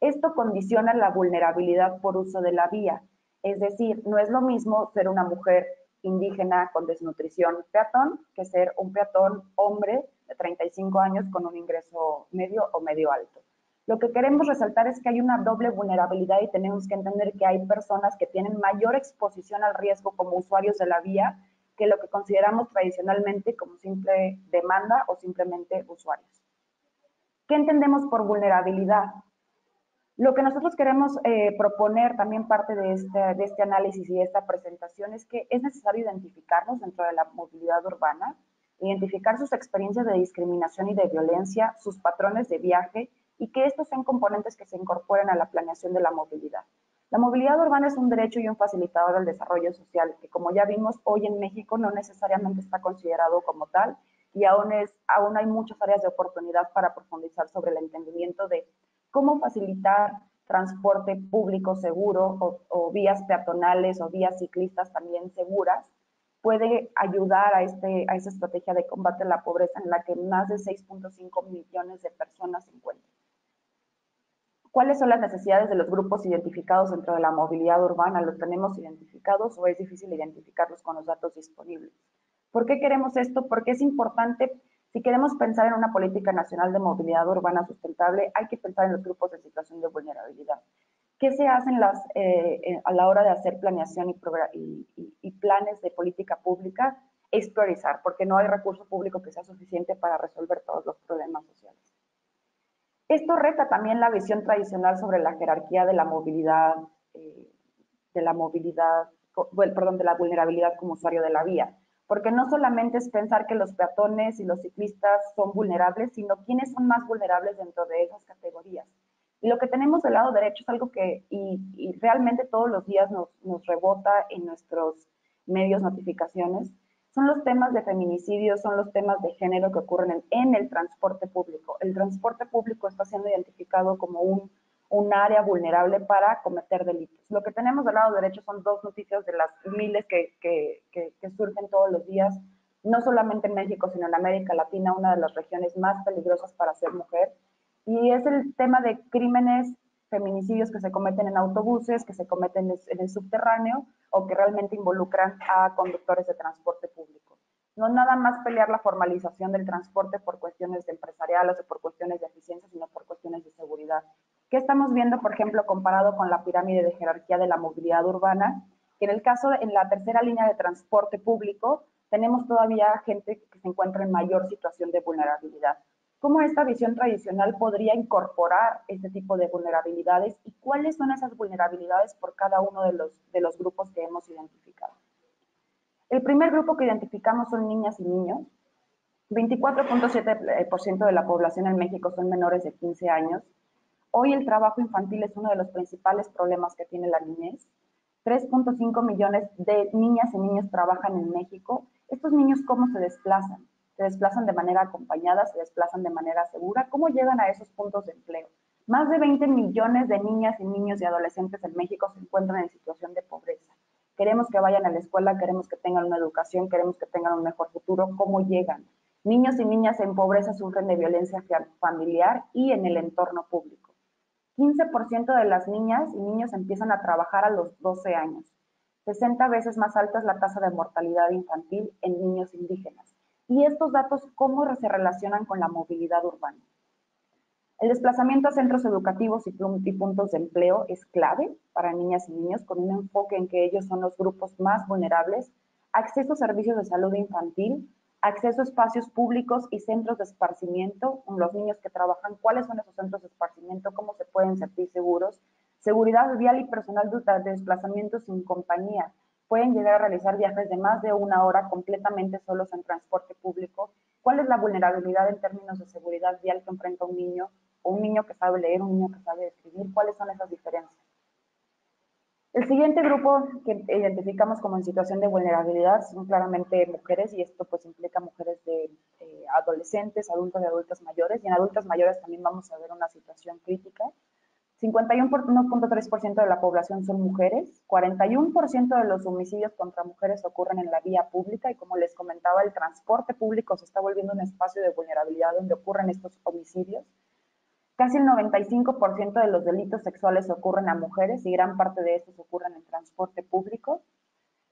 Esto condiciona la vulnerabilidad por uso de la vía, es decir, no es lo mismo ser una mujer indígena con desnutrición peatón que ser un peatón hombre de 35 años con un ingreso medio o medio alto. Lo que queremos resaltar es que hay una doble vulnerabilidad y tenemos que entender que hay personas que tienen mayor exposición al riesgo como usuarios de la vía que lo que consideramos tradicionalmente como simple demanda o simplemente usuarios. ¿Qué entendemos por vulnerabilidad? Lo que nosotros queremos proponer, también parte de este análisis y de esta presentación, es que es necesario identificarnos dentro de la movilidad urbana, identificar sus experiencias de discriminación y de violencia, sus patrones de viaje, y que estos sean componentes que se incorporen a la planeación de la movilidad. La movilidad urbana es un derecho y un facilitador del desarrollo social, que como ya vimos, hoy en México no necesariamente está considerado como tal, y aún hay muchas áreas de oportunidad para profundizar sobre el entendimiento de cómo facilitar transporte público seguro o vías peatonales o vías ciclistas también seguras, puede ayudar a esa estrategia de combate a la pobreza en la que más de 6.5 millones de personas se encuentran. ¿Cuáles son las necesidades de los grupos identificados dentro de la movilidad urbana? ¿Los tenemos identificados o es difícil identificarlos con los datos disponibles? ¿Por qué queremos esto? Porque es importante, si queremos pensar en una política nacional de movilidad urbana sustentable, hay que pensar en los grupos en situación de vulnerabilidad. ¿Qué se hace a la hora de hacer planeación y planes de política pública? Es priorizar, porque no hay recurso público que sea suficiente para resolver todos los problemas sociales. Esto reta también la visión tradicional sobre la jerarquía de la movilidad, de la vulnerabilidad como usuario de la vía, porque no solamente es pensar que los peatones y los ciclistas son vulnerables, sino quiénes son más vulnerables dentro de esas categorías. Y lo que tenemos del lado derecho es algo que y realmente todos los días nos rebota en nuestros medios notificaciones, son los temas de feminicidio, son los temas de género que ocurren en el transporte público. El transporte público está siendo identificado como un área vulnerable para cometer delitos. Lo que tenemos del lado derecho son dos noticias de las miles que surgen todos los días, no solamente en México, sino en América Latina, una de las regiones más peligrosas para ser mujer. Y es el tema de crímenes, feminicidios que se cometen en autobuses, que se cometen en el subterráneo o que realmente involucran a conductores de transporte público. No nada más pelear la formalización del transporte por cuestiones de empresariales o por cuestiones de eficiencia, sino por cuestiones de seguridad. ¿Qué estamos viendo, por ejemplo, comparado con la pirámide de jerarquía de la movilidad urbana? Que en el caso, en la tercera línea de transporte público, tenemos todavía gente que se encuentra en mayor situación de vulnerabilidad. ¿Cómo esta visión tradicional podría incorporar este tipo de vulnerabilidades y cuáles son esas vulnerabilidades por cada uno de los grupos que hemos identificado? El primer grupo que identificamos son niñas y niños. 24.7% de la población en México son menores de 15 años. Hoy el trabajo infantil es uno de los principales problemas que tiene la niñez. 3.5 millones de niñas y niños trabajan en México. ¿Estos niños cómo se desplazan? ¿Se desplazan de manera acompañada? ¿Se desplazan de manera segura? ¿Cómo llegan a esos puntos de empleo? Más de 20 millones de niñas y niños y adolescentes en México se encuentran en situación de pobreza. Queremos que vayan a la escuela, queremos que tengan una educación, queremos que tengan un mejor futuro. ¿Cómo llegan? Niños y niñas en pobreza sufren de violencia familiar y en el entorno público. 15% de las niñas y niños empiezan a trabajar a los 12 años. 60 veces más alta es la tasa de mortalidad infantil en niños indígenas. Y estos datos, ¿cómo se relacionan con la movilidad urbana? El desplazamiento a centros educativos y puntos de empleo es clave para niñas y niños, con un enfoque en que ellos son los grupos más vulnerables. Acceso a servicios de salud infantil, acceso a espacios públicos y centros de esparcimiento, los niños que trabajan, cuáles son esos centros de esparcimiento, cómo se pueden sentir seguros, seguridad vial y personal de desplazamiento sin compañía. Pueden llegar a realizar viajes de más de una hora completamente solos en transporte público. ¿Cuál es la vulnerabilidad en términos de seguridad vial que enfrenta un niño, o un niño que sabe leer, un niño que sabe escribir? ¿Cuáles son esas diferencias? El siguiente grupo que identificamos como en situación de vulnerabilidad son claramente mujeres, y esto pues implica mujeres de adolescentes, adultos y adultas mayores, y en adultas mayores también vamos a ver una situación crítica. 51.3% de la población son mujeres, 41% de los homicidios contra mujeres ocurren en la vía pública, y como les comentaba, el transporte público se está volviendo un espacio de vulnerabilidad donde ocurren estos homicidios. Casi el 95% de los delitos sexuales ocurren a mujeres y gran parte de estos ocurren en transporte público.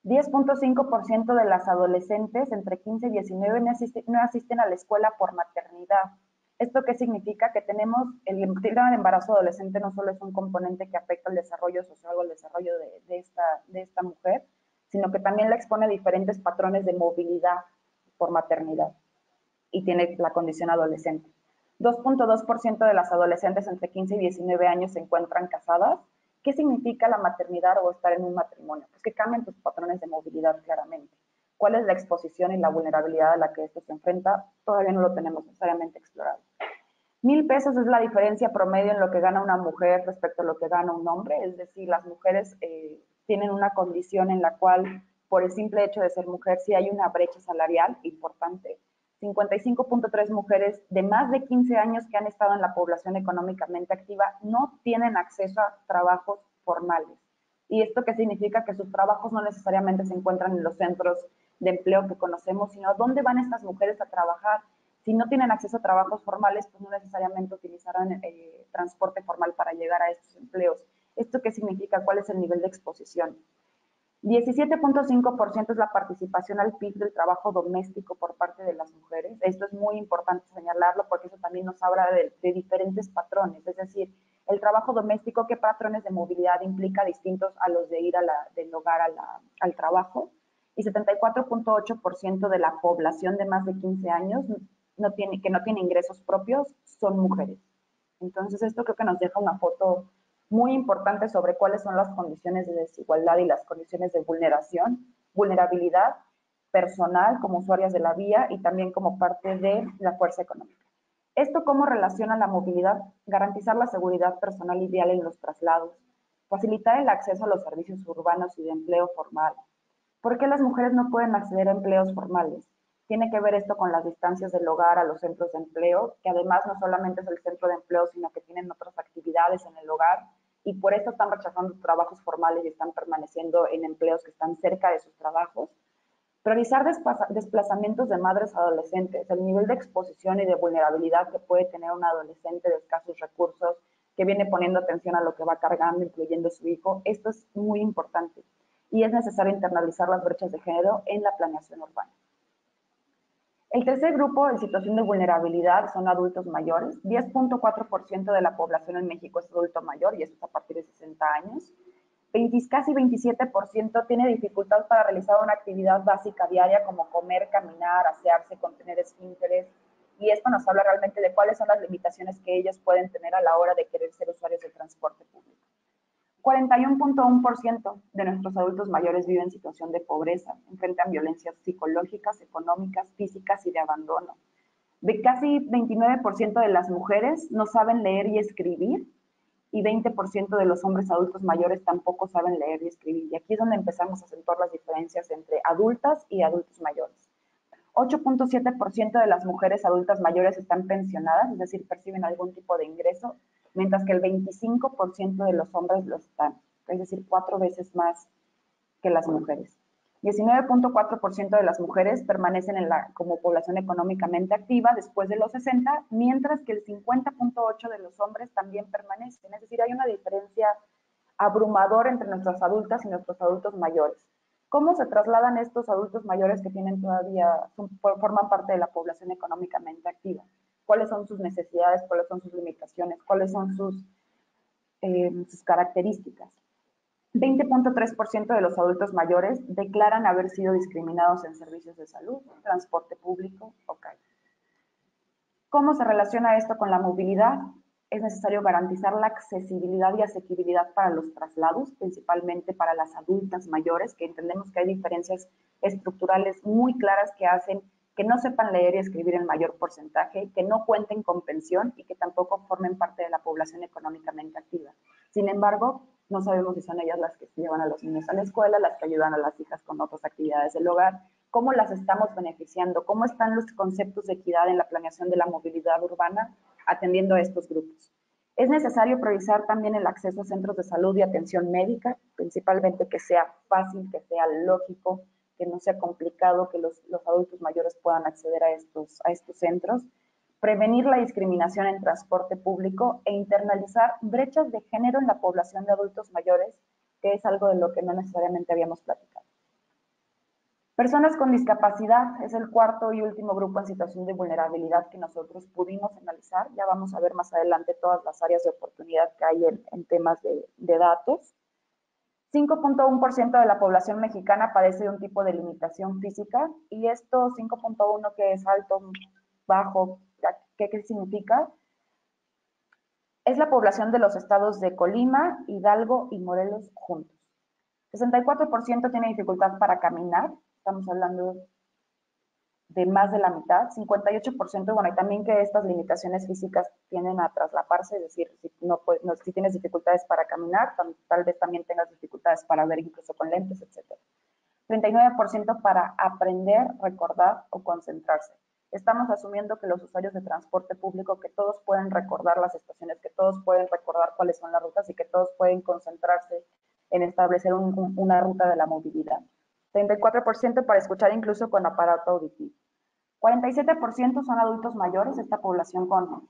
10.5% de las adolescentes entre 15 y 19 no asisten a la escuela por maternidad. ¿Esto qué significa? Que tenemos el tema del embarazo adolescente no solo es un componente que afecta al desarrollo social o al desarrollo de esta mujer, sino que también la expone a diferentes patrones de movilidad por maternidad y tiene la condición adolescente. 2.2% de las adolescentes entre 15 y 19 años se encuentran casadas. ¿Qué significa la maternidad o estar en un matrimonio? Pues que cambian tus patrones de movilidad claramente. ¿Cuál es la exposición y la vulnerabilidad a la que esto se enfrenta? Todavía no lo tenemos necesariamente explorado. 1,000 pesos es la diferencia promedio en lo que gana una mujer respecto a lo que gana un hombre, es decir, las mujeres tienen una condición en la cual, por el simple hecho de ser mujer, sí hay una brecha salarial importante. 55.3 mujeres de más de 15 años que han estado en la población económicamente activa no tienen acceso a trabajos formales. ¿Y esto qué significa? Que sus trabajos no necesariamente se encuentran en los centros de empleo que conocemos, sino dónde van estas mujeres a trabajar. Si no tienen acceso a trabajos formales, pues no necesariamente utilizarán transporte formal para llegar a estos empleos. ¿Esto qué significa? ¿Cuál es el nivel de exposición? 17.5% es la participación al PIB del trabajo doméstico por parte de las mujeres. Esto es muy importante señalarlo porque eso también nos habla de diferentes patrones, es decir, el trabajo doméstico, qué patrones de movilidad implica distintos a los de ir del hogar al trabajo. Y 74.8% de la población de más de 15 años que no tiene ingresos propios son mujeres. Entonces esto creo que nos deja una foto muy importante sobre cuáles son las condiciones de desigualdad y las condiciones de vulnerabilidad personal como usuarias de la vía y también como parte de la fuerza económica. ¿Esto cómo relaciona la movilidad? Garantizar la seguridad personal y vial en los traslados, facilitar el acceso a los servicios urbanos y de empleo formal. ¿Por qué las mujeres no pueden acceder a empleos formales? Tiene que ver esto con las distancias del hogar a los centros de empleo, que además no solamente es el centro de empleo, sino que tienen otras actividades en el hogar y por eso están rechazando trabajos formales y están permaneciendo en empleos que están cerca de sus trabajos. Priorizar desplazamientos de madres a adolescentes, el nivel de exposición y de vulnerabilidad que puede tener un adolescente de escasos recursos, que viene poniendo atención a lo que va cargando, incluyendo su hijo, esto es muy importante y es necesario internalizar las brechas de género en la planeación urbana. El tercer grupo en situación de vulnerabilidad son adultos mayores. 10.4% de la población en México es adulto mayor y eso es a partir de 60 años. Casi 27% tiene dificultad para realizar una actividad básica diaria como comer, caminar, asearse, contener esfínteres. Y esto nos habla realmente de cuáles son las limitaciones que ellos pueden tener a la hora de querer ser usuarios del transporte público. 41.1% de nuestros adultos mayores viven en situación de pobreza, enfrentan violencias psicológicas, económicas, físicas y de abandono. De casi 29% de las mujeres no saben leer y escribir y 20% de los hombres adultos mayores tampoco saben leer y escribir. Y aquí es donde empezamos a acentuar las diferencias entre adultas y adultos mayores. 8.7% de las mujeres adultas mayores están pensionadas, es decir, perciben algún tipo de ingreso, mientras que el 25% de los hombres lo están, es decir, 4 veces más que las mujeres. 19.4% de las mujeres permanecen como población económicamente activa después de los 60, mientras que el 50.8% de los hombres también permanecen. Es decir, hay una diferencia abrumadora entre nuestras adultas y nuestros adultos mayores. ¿Cómo se trasladan estos adultos mayores que tienen forman parte de la población económicamente activa? ¿Cuáles son sus necesidades? ¿Cuáles son sus limitaciones? ¿Cuáles son sus características? 20.3% de los adultos mayores declaran haber sido discriminados en servicios de salud, transporte público o calle. ¿Cómo se relaciona esto con la movilidad? Es necesario garantizar la accesibilidad y asequibilidad para los traslados, principalmente para las adultas mayores, que entendemos que hay diferencias estructurales muy claras que hacen que no sepan leer y escribir en mayor porcentaje, que no cuenten con pensión y que tampoco formen parte de la población económicamente activa. Sin embargo, no sabemos si son ellas las que llevan a los niños a la escuela, las que ayudan a las hijas con otras actividades del hogar, cómo las estamos beneficiando, cómo están los conceptos de equidad en la planeación de la movilidad urbana atendiendo a estos grupos. Es necesario priorizar también el acceso a centros de salud y atención médica, principalmente que sea fácil, que sea lógico, que no sea complicado, que los adultos mayores puedan acceder a estos centros. Prevenir la discriminación en transporte público e internalizar brechas de género en la población de adultos mayores, que es algo de lo que no necesariamente habíamos platicado. Personas con discapacidad es el cuarto y último grupo en situación de vulnerabilidad que nosotros pudimos analizar. Ya vamos a ver más adelante todas las áreas de oportunidad que hay en temas de datos. 5.1% de la población mexicana padece de un tipo de limitación física y esto 5.1 que es alto, bajo, ¿qué significa? Es la población de los estados de Colima, Hidalgo y Morelos juntos. 64% tiene dificultad para caminar, estamos hablando de más de la mitad, 58%, bueno, y también que estas limitaciones físicas tienden a traslaparse, es decir, si tienes dificultades para caminar, tal vez también tengas dificultades para ver incluso con lentes, etc. 39% para aprender, recordar o concentrarse. Estamos asumiendo que los usuarios de transporte público, que todos pueden recordar las estaciones, que todos pueden recordar cuáles son las rutas y que todos pueden concentrarse en establecer una ruta de la movilidad. 34% para escuchar incluso con aparato auditivo. 47% son adultos mayores, esta población con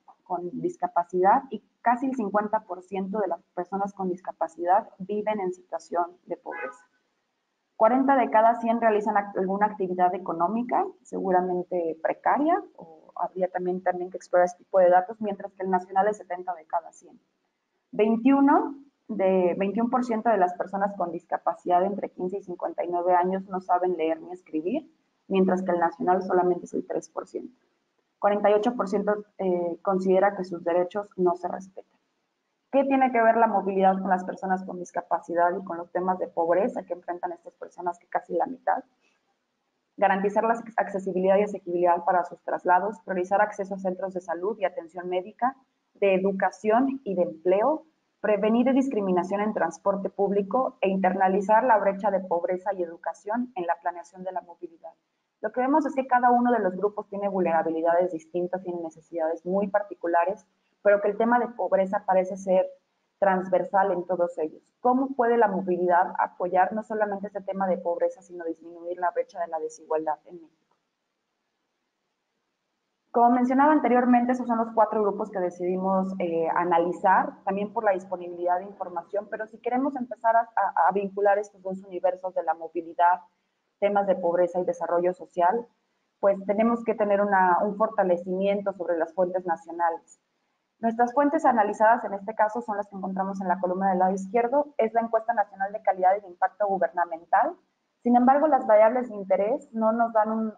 discapacidad, y casi el 50% de las personas con discapacidad viven en situación de pobreza. 40 de cada 100 realizan alguna actividad económica, seguramente precaria, o habría también que explorar este tipo de datos, mientras que el nacional es 70 de cada 100. 21% de las personas con discapacidad entre 15 y 59 años no saben leer ni escribir, mientras que el nacional solamente es el 3%. 48% considera que sus derechos no se respetan. ¿Qué tiene que ver la movilidad con las personas con discapacidad y con los temas de pobreza que enfrentan estas personas, que casi la mitad? Garantizar la accesibilidad y asequibilidad para sus traslados, priorizar acceso a centros de salud y atención médica, de educación y de empleo, prevenir discriminación en transporte público e internalizar la brecha de pobreza y educación en la planeación de la movilidad. Lo que vemos es que cada uno de los grupos tiene vulnerabilidades distintas, tiene necesidades muy particulares, pero que el tema de pobreza parece ser transversal en todos ellos. ¿Cómo puede la movilidad apoyar no solamente este tema de pobreza, sino disminuir la brecha de la desigualdad en México? Como mencionaba anteriormente, esos son los 4 grupos que decidimos analizar, también por la disponibilidad de información, pero si queremos empezar a vincular estos dos universos de la movilidad, temas de pobreza y desarrollo social, pues tenemos que tener un fortalecimiento sobre las fuentes nacionales. Nuestras fuentes analizadas en este caso son las que encontramos en la columna del lado izquierdo, es la encuesta nacional de calidad y de impacto gubernamental. Sin embargo, las variables de interés no nos dan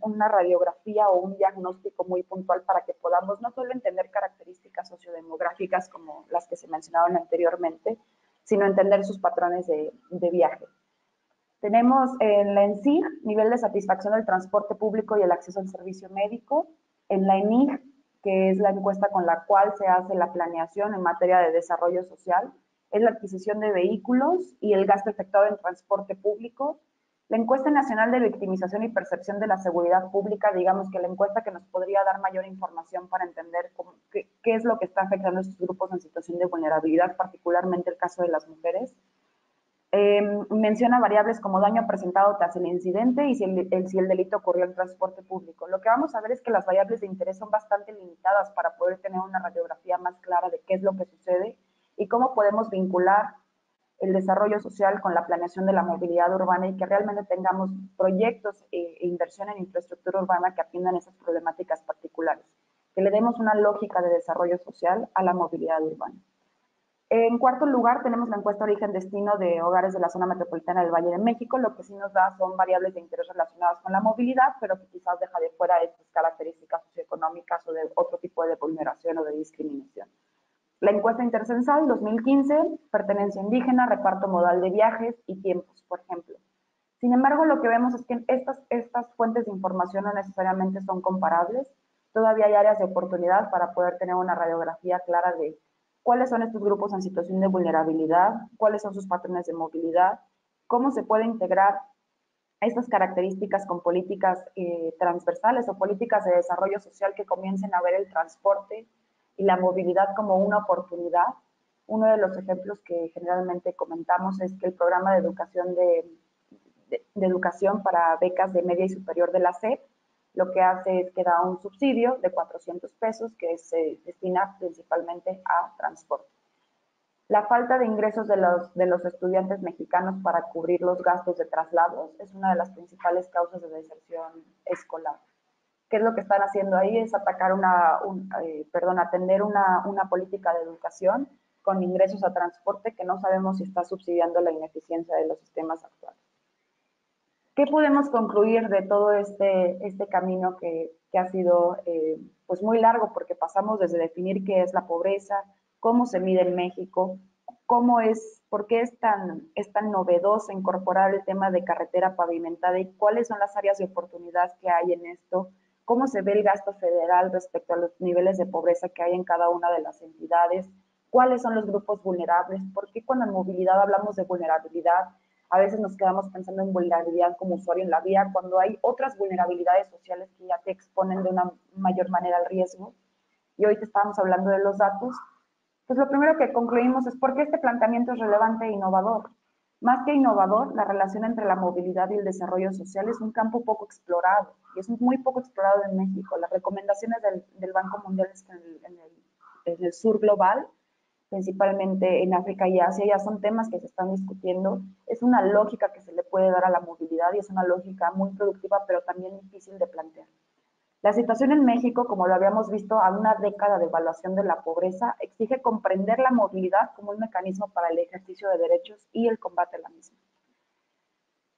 una radiografía o un diagnóstico muy puntual para que podamos no solo entender características sociodemográficas como las que se mencionaron anteriormente, sino entender sus patrones de viaje. Tenemos en la ENSIG, nivel de satisfacción del transporte público y el acceso al servicio médico. En la ENIG, que es la encuesta con la cual se hace la planeación en materia de desarrollo social, es la adquisición de vehículos y el gasto efectuado en transporte público. La encuesta nacional de victimización y percepción de la seguridad pública, digamos que la encuesta que nos podría dar mayor información para entender qué es lo que está afectando a estos grupos en situación de vulnerabilidad, particularmente el caso de las mujeres. Menciona variables como daño presentado tras el incidente y si el delito ocurrió en transporte público. Lo que vamos a ver es que las variables de interés son bastante limitadas para poder tener una radiografía más clara de qué es lo que sucede y cómo podemos vincular el desarrollo social con la planeación de la movilidad urbana y que realmente tengamos proyectos e inversión en infraestructura urbana que atiendan esas problemáticas particulares, que le demos una lógica de desarrollo social a la movilidad urbana. En cuarto lugar, tenemos la encuesta origen-destino de hogares de la zona metropolitana del Valle de México. Lo que sí nos da son variables de interés relacionadas con la movilidad, pero que quizás deja de fuera estas características socioeconómicas o de otro tipo de vulneración o de discriminación. La encuesta intercensal 2015, pertenencia indígena, reparto modal de viajes y tiempos, por ejemplo. Sin embargo, lo que vemos es que estas fuentes de información no necesariamente son comparables. Todavía hay áreas de oportunidad para poder tener una radiografía clara de cuáles son estos grupos en situación de vulnerabilidad, cuáles son sus patrones de movilidad, cómo se puede integrar estas características con políticas transversales o políticas de desarrollo social que comiencen a ver el transporte y la movilidad como una oportunidad. Uno de los ejemplos que generalmente comentamos es que el programa de educación de educación para becas de media y superior de la SEP, lo que hace es que da un subsidio de 400 pesos que se destina principalmente a transporte. La falta de ingresos de los estudiantes mexicanos para cubrir los gastos de traslados es una de las principales causas de deserción escolar. ¿Qué es lo que están haciendo ahí? Es atacar atender una política de educación con ingresos a transporte que no sabemos si está subsidiando la ineficiencia de los sistemas actuales. ¿Qué podemos concluir de todo este camino que ha sido pues muy largo? Porque pasamos desde definir qué es la pobreza, cómo se mide en México, por qué es tan novedoso incorporar el tema de carretera pavimentada y cuáles son las áreas de oportunidad que hay en esto, cómo se ve el gasto federal respecto a los niveles de pobreza que hay en cada una de las entidades, cuáles son los grupos vulnerables, por qué cuando en movilidad hablamos de vulnerabilidad A veces nos quedamos pensando en vulnerabilidad como usuario en la vía, cuando hay otras vulnerabilidades sociales que ya te exponen de una mayor manera al riesgo. Y hoy te estábamos hablando de los datos. Pues lo primero que concluimos es por qué este planteamiento es relevante e innovador. Más que innovador, la relación entre la movilidad y el desarrollo social es un campo poco explorado, y es muy poco explorado en México. Las recomendaciones del Banco Mundial es que en el sur global, principalmente en África y Asia, ya son temas que se están discutiendo. Es una lógica que se le puede dar a la movilidad y es una lógica muy productiva, pero también difícil de plantear. La situación en México, como lo habíamos visto a una década de evaluación de la pobreza, exige comprender la movilidad como un mecanismo para el ejercicio de derechos y el combate a la misma.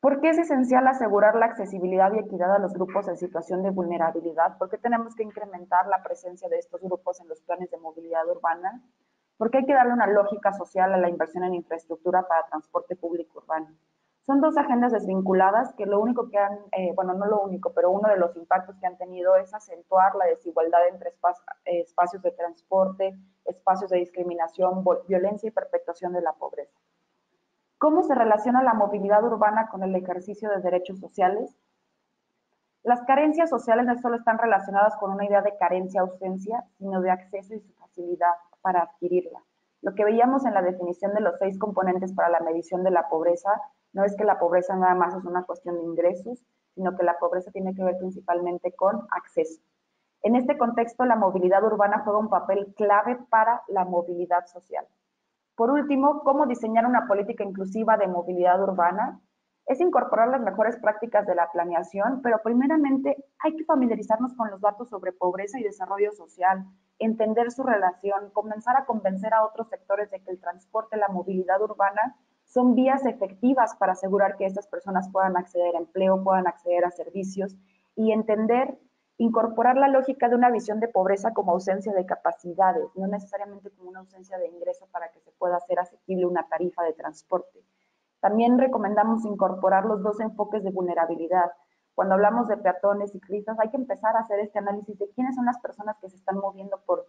¿Por qué es esencial asegurar la accesibilidad y equidad a los grupos en situación de vulnerabilidad? ¿Por qué tenemos que incrementar la presencia de estos grupos en los planes de movilidad urbana? ¿Por qué hay que darle una lógica social a la inversión en infraestructura para transporte público urbano? Son dos agendas desvinculadas que lo único que han, bueno, no lo único, pero uno de los impactos que han tenido es acentuar la desigualdad entre espacios de transporte, espacios de discriminación, violencia y perpetuación de la pobreza. ¿Cómo se relaciona la movilidad urbana con el ejercicio de derechos sociales? Las carencias sociales no solo están relacionadas con una idea de carencia-ausencia, sino de acceso y su facilidad para adquirirla. Lo que veíamos en la definición de los 6 componentes para la medición de la pobreza no es que la pobreza nada más es una cuestión de ingresos, sino que la pobreza tiene que ver principalmente con acceso. En este contexto, la movilidad urbana juega un papel clave para la movilidad social. Por último, ¿cómo diseñar una política inclusiva de movilidad urbana? Es incorporar las mejores prácticas de la planeación, pero primeramente hay que familiarizarnos con los datos sobre pobreza y desarrollo social, entender su relación, comenzar a convencer a otros sectores de que el transporte, la movilidad urbana son vías efectivas para asegurar que estas personas puedan acceder a empleo, puedan acceder a servicios y entender, incorporar la lógica de una visión de pobreza como ausencia de capacidades, no necesariamente como una ausencia de ingreso para que se pueda hacer asequible una tarifa de transporte. También recomendamos incorporar los 2 enfoques de vulnerabilidad. Cuando hablamos de peatones y ciclistas, hay que empezar a hacer este análisis de quiénes son las personas que se están moviendo por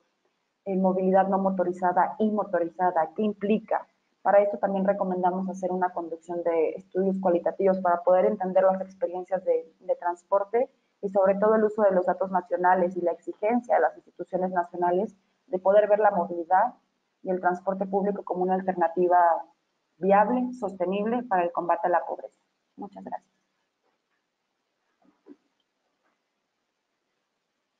movilidad no motorizada y motorizada, qué implica. Para esto también recomendamos hacer una conducción de estudios cualitativos para poder entender las experiencias de transporte y sobre todo el uso de los datos nacionales y la exigencia de las instituciones nacionales de poder ver la movilidad y el transporte público como una alternativa viable, sostenible para el combate a la pobreza. Muchas gracias.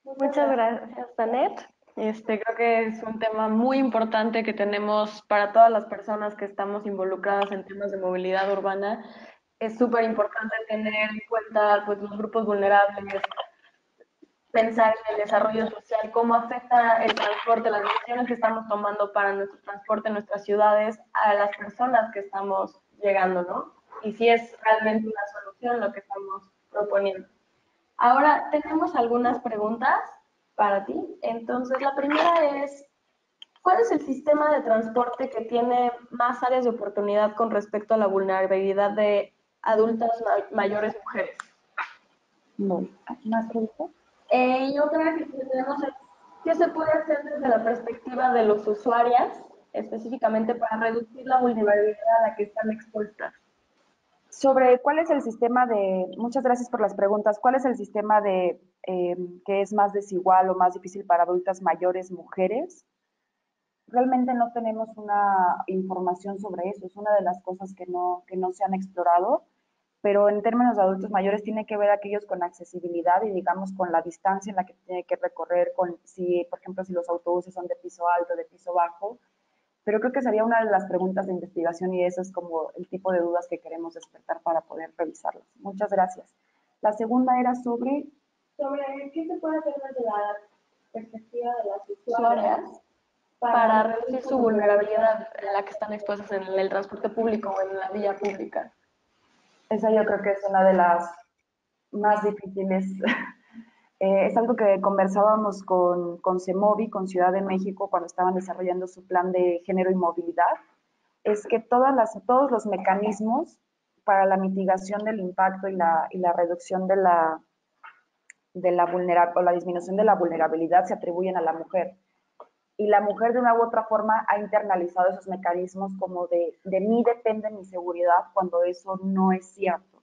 Muchas gracias, Tanet. Creo que es un tema muy importante que tenemos para todas las personas que estamos involucradas en temas de movilidad urbana. Es súper importante tener en cuenta pues, los grupos vulnerables, pensar en el desarrollo social, cómo afecta el transporte, las decisiones que estamos tomando para nuestro transporte en nuestras ciudades a las personas que estamos llegando, ¿no? Y si es realmente una solución lo que estamos proponiendo. Ahora tenemos algunas preguntas para ti. Entonces, la primera es, ¿cuál es el sistema de transporte que tiene más áreas de oportunidad con respecto a la vulnerabilidad de adultas mayores mujeres? No. ¿Más preguntas? Y otra que tenemos es, ¿qué se puede hacer desde la perspectiva de los usuarias, específicamente para reducir la vulnerabilidad a la que están expuestas? Sobre cuál es el sistema de, muchas gracias por las preguntas, ¿cuál es el sistema de que es más desigual o más difícil para adultas mayores mujeres? Realmente no tenemos una información sobre eso, es una de las cosas que no se han explorado, pero en términos de adultos mayores tiene que ver aquellos con accesibilidad y digamos con la distancia en la que tiene que recorrer, con si, por ejemplo, si los autobuses son de piso alto, de piso bajo, pero creo que sería una de las preguntas de investigación y eso es como el tipo de dudas que queremos despertar para poder revisarlas. Muchas gracias. La segunda era sobre qué se puede hacer desde la perspectiva de las usuarias para reducir su vulnerabilidad en la que están expuestas en el transporte público o en la vía pública. Esa yo creo que es una de las más difíciles. Es algo que conversábamos con CEMOVI, con Ciudad de México, cuando estaban desarrollando su plan de género y movilidad, es que todos los mecanismos para la mitigación del impacto y la reducción de la disminución de la vulnerabilidad se atribuyen a la mujer. y la mujer de una u otra forma ha internalizado esos mecanismos como de mí depende mi seguridad, cuando eso no es cierto.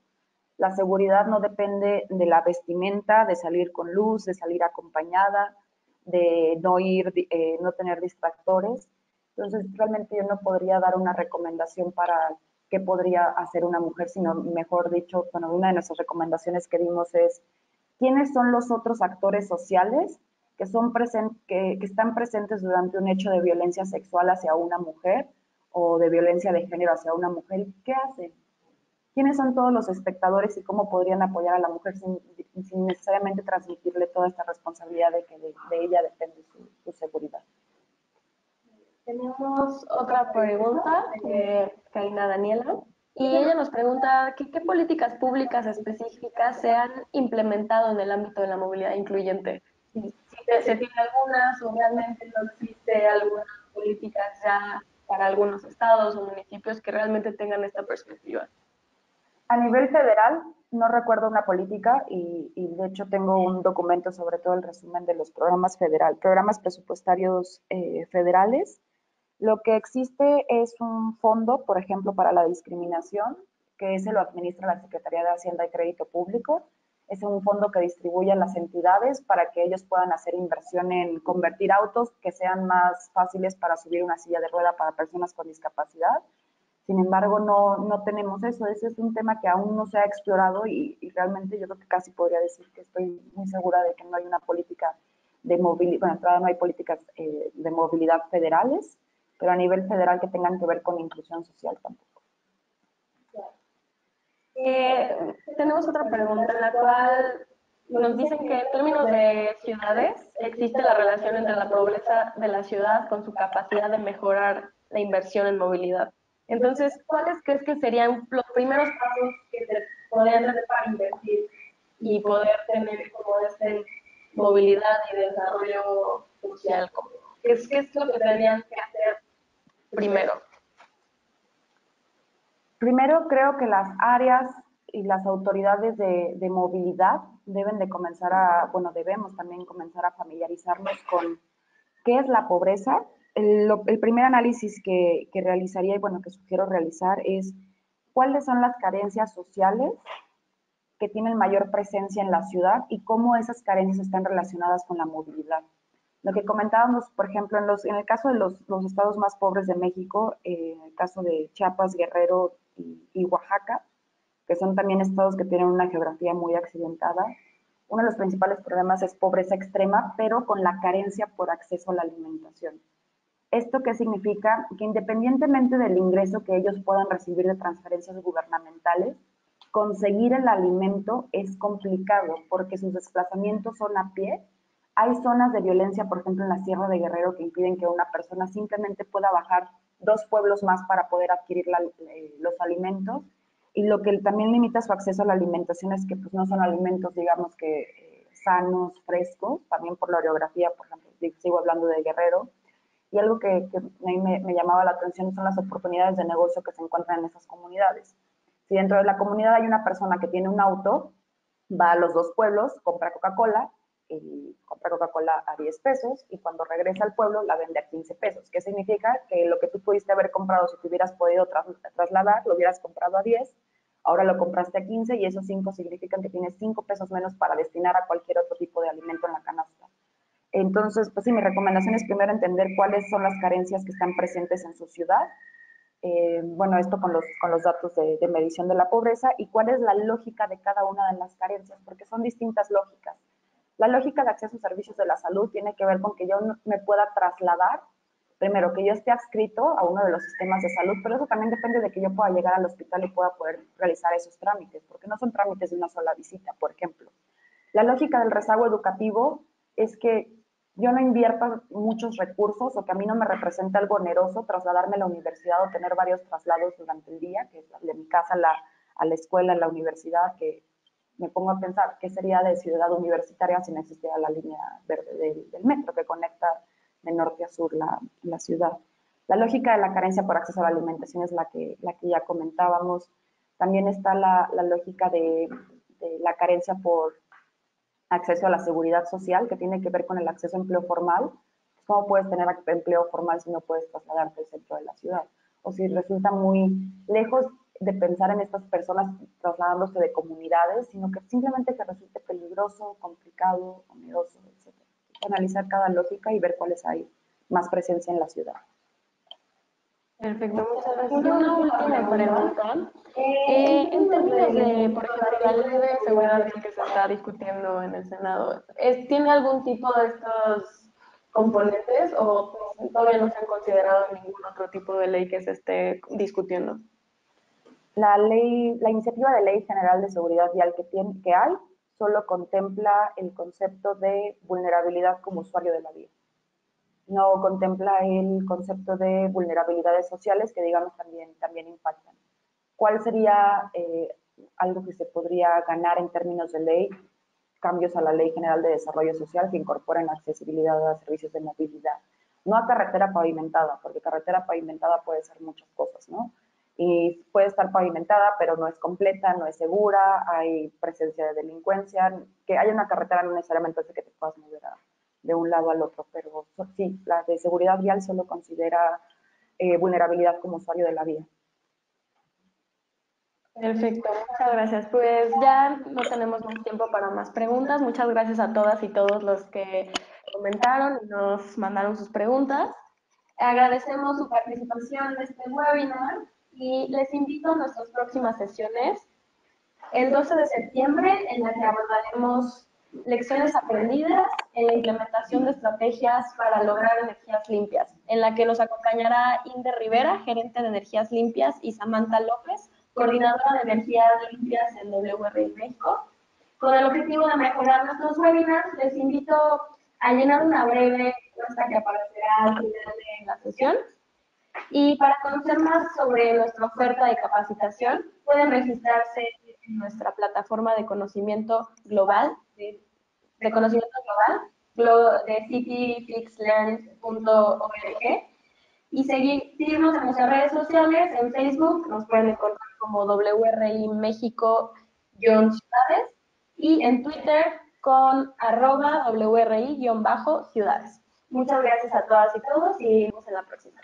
La seguridad no depende de la vestimenta, de salir con luz, de salir acompañada, de no ir, no tener distractores. Entonces, realmente yo no podría dar una recomendación para qué podría hacer una mujer, sino mejor dicho, bueno, una de nuestras recomendaciones que dimos es quiénes son los otros actores sociales que están presentes durante un hecho de violencia sexual hacia una mujer o de violencia de género hacia una mujer. ¿Qué hacen? ¿Quiénes son todos los espectadores y cómo podrían apoyar a la mujer sin necesariamente transmitirle toda esta responsabilidad de que de ella depende su seguridad? Tenemos otra pregunta de Karina Daniela y ella nos pregunta qué políticas públicas específicas se han implementado en el ámbito de la movilidad incluyente. Si se tiene algunas o realmente no existe algunas políticas ya para algunos estados o municipios que realmente tengan esta perspectiva. A nivel federal, no recuerdo una política y de hecho tengo un documento sobre todo el resumen de los programas presupuestarios federales. Lo que existe es un fondo, por ejemplo, para la discriminación, que ese lo administra la Secretaría de Hacienda y Crédito Público. Es un fondo que distribuye a las entidades para que ellos puedan hacer inversión en convertir autos que sean más fáciles para subir una silla de rueda para personas con discapacidad. Sin embargo, no tenemos eso. Ese es un tema que aún no se ha explorado y realmente yo creo que casi podría decir que estoy muy segura de que no hay una política de movilidad, bueno, todavía no hay políticas de movilidad federales, pero a nivel federal que tengan que ver con inclusión social tampoco. Tenemos otra pregunta en la cual nos dicen que en términos de ciudades existe la relación entre la pobreza de la ciudad con su capacidad de mejorar la inversión en movilidad. Entonces, ¿cuáles crees que serían los primeros pasos que se podrían hacer para invertir y poder tener como movilidad y desarrollo social? ¿Qué es lo que tendrían que hacer primero? Primero, creo que las áreas y las autoridades de movilidad deben de comenzar debemos también comenzar a familiarizarnos con qué es la pobreza. El primer análisis que realizaría y que sugiero realizar es cuáles son las carencias sociales que tienen mayor presencia en la ciudad y cómo esas carencias están relacionadas con la movilidad. Lo que comentábamos, por ejemplo, en el caso de los estados más pobres de México, en el caso de Chiapas, Guerrero y Oaxaca, que son también estados que tienen una geografía muy accidentada, uno de los principales problemas es pobreza extrema, pero con la carencia por acceso a la alimentación. ¿Esto qué significa? Que independientemente del ingreso que ellos puedan recibir de transferencias gubernamentales, conseguir el alimento es complicado porque sus desplazamientos son a pie. Hay zonas de violencia, por ejemplo, en la Sierra de Guerrero, que impiden que una persona simplemente pueda bajar 2 pueblos más para poder adquirir los alimentos. Y lo que también limita su acceso a la alimentación es que pues, no son alimentos, digamos que sanos, frescos, también por la orografía, por ejemplo, sigo hablando de Guerrero. Y algo que a mí me llamaba la atención son las oportunidades de negocio que se encuentran en esas comunidades. Si dentro de la comunidad hay una persona que tiene un auto, va a los 2 pueblos, compra Coca-Cola y compra Coca-Cola a 10 pesos y cuando regresa al pueblo la vende a 15 pesos. ¿Qué significa? Que lo que tú pudiste haber comprado si te hubieras podido trasladar, lo hubieras comprado a 10, ahora lo compraste a 15 y esos 5 significan que tienes 5 pesos menos para destinar a cualquier otro tipo de alimento en la canasta. Entonces, pues sí, mi recomendación es primero entender cuáles son las carencias que están presentes en su ciudad. Esto con los datos de medición de la pobreza y cuál es la lógica de cada una de las carencias, porque son distintas lógicas. La lógica de acceso a servicios de la salud tiene que ver con que yo me pueda trasladar, primero, que yo esté adscrito a uno de los sistemas de salud, pero eso también depende de que yo pueda llegar al hospital y pueda poder realizar esos trámites, porque no son trámites de una sola visita, por ejemplo. La lógica del rezago educativo es que yo no invierto muchos recursos o que a mí no me representa algo oneroso trasladarme a la universidad o tener varios traslados durante el día, que es de mi casa a la escuela, a la universidad, que me pongo a pensar qué sería de ciudad universitaria si no existiera la línea verde del metro que conecta de norte a sur la ciudad. La lógica de la carencia por acceso a la alimentación es la que ya comentábamos. También está la lógica de la carencia por acceso a la seguridad social, que tiene que ver con el acceso a empleo formal. ¿Cómo puedes tener empleo formal si no puedes trasladarte al centro de la ciudad? O si resulta muy lejos de pensar en estas personas trasladándose de comunidades, sino que simplemente que resulte peligroso, complicado, oneroso, etc. Analizar cada lógica y ver cuáles hay más presencia en la ciudad. Perfecto, muchas gracias. Y una última pregunta. En términos de, por ejemplo, la ley de seguridad vial que se está discutiendo en el Senado, ¿tiene algún tipo de estos componentes o todavía no se han considerado ningún otro tipo de ley que se esté discutiendo? La iniciativa de ley general de seguridad vial que hay solo contempla el concepto de vulnerabilidad como usuario de la vía. No contempla el concepto de vulnerabilidades sociales que, digamos, también impactan. ¿Cuál sería algo que se podría ganar en términos de ley? Cambios a la Ley General de Desarrollo Social que incorporen accesibilidad a servicios de movilidad. No a carretera pavimentada, porque carretera pavimentada puede ser muchas cosas, ¿no? Y puede estar pavimentada, pero no es completa, no es segura, hay presencia de delincuencia. Que haya una carretera no necesariamente hace que te puedas mover de un lado al otro, pero sí, la de seguridad vial solo considera vulnerabilidad como usuario de la vía. Perfecto, muchas gracias. Pues ya no tenemos más tiempo para más preguntas. Muchas gracias a todas y todos los que comentaron y nos mandaron sus preguntas. Agradecemos su participación en este webinar y les invito a nuestras próximas sesiones el 12 de septiembre, en la que abordaremos lecciones aprendidas en la implementación de estrategias para lograr energías limpias, en la que nos acompañará Inde Rivera, gerente de energías limpias, y Samantha López, coordinadora de energías limpias en WRI México. Con el objetivo de mejorar nuestros webinars, les invito a llenar una breve encuesta que aparecerá al final de la sesión. Y para conocer más sobre nuestra oferta de capacitación, pueden registrarse en nuestra plataforma de conocimiento global, de conocimiento global, de cityfixlearn.org, y seguirnos en nuestras redes sociales. En Facebook nos pueden encontrar como WRI México-ciudades, y en Twitter con @WRI-ciudades. Muchas gracias a todas y todos y nos vemos en la próxima.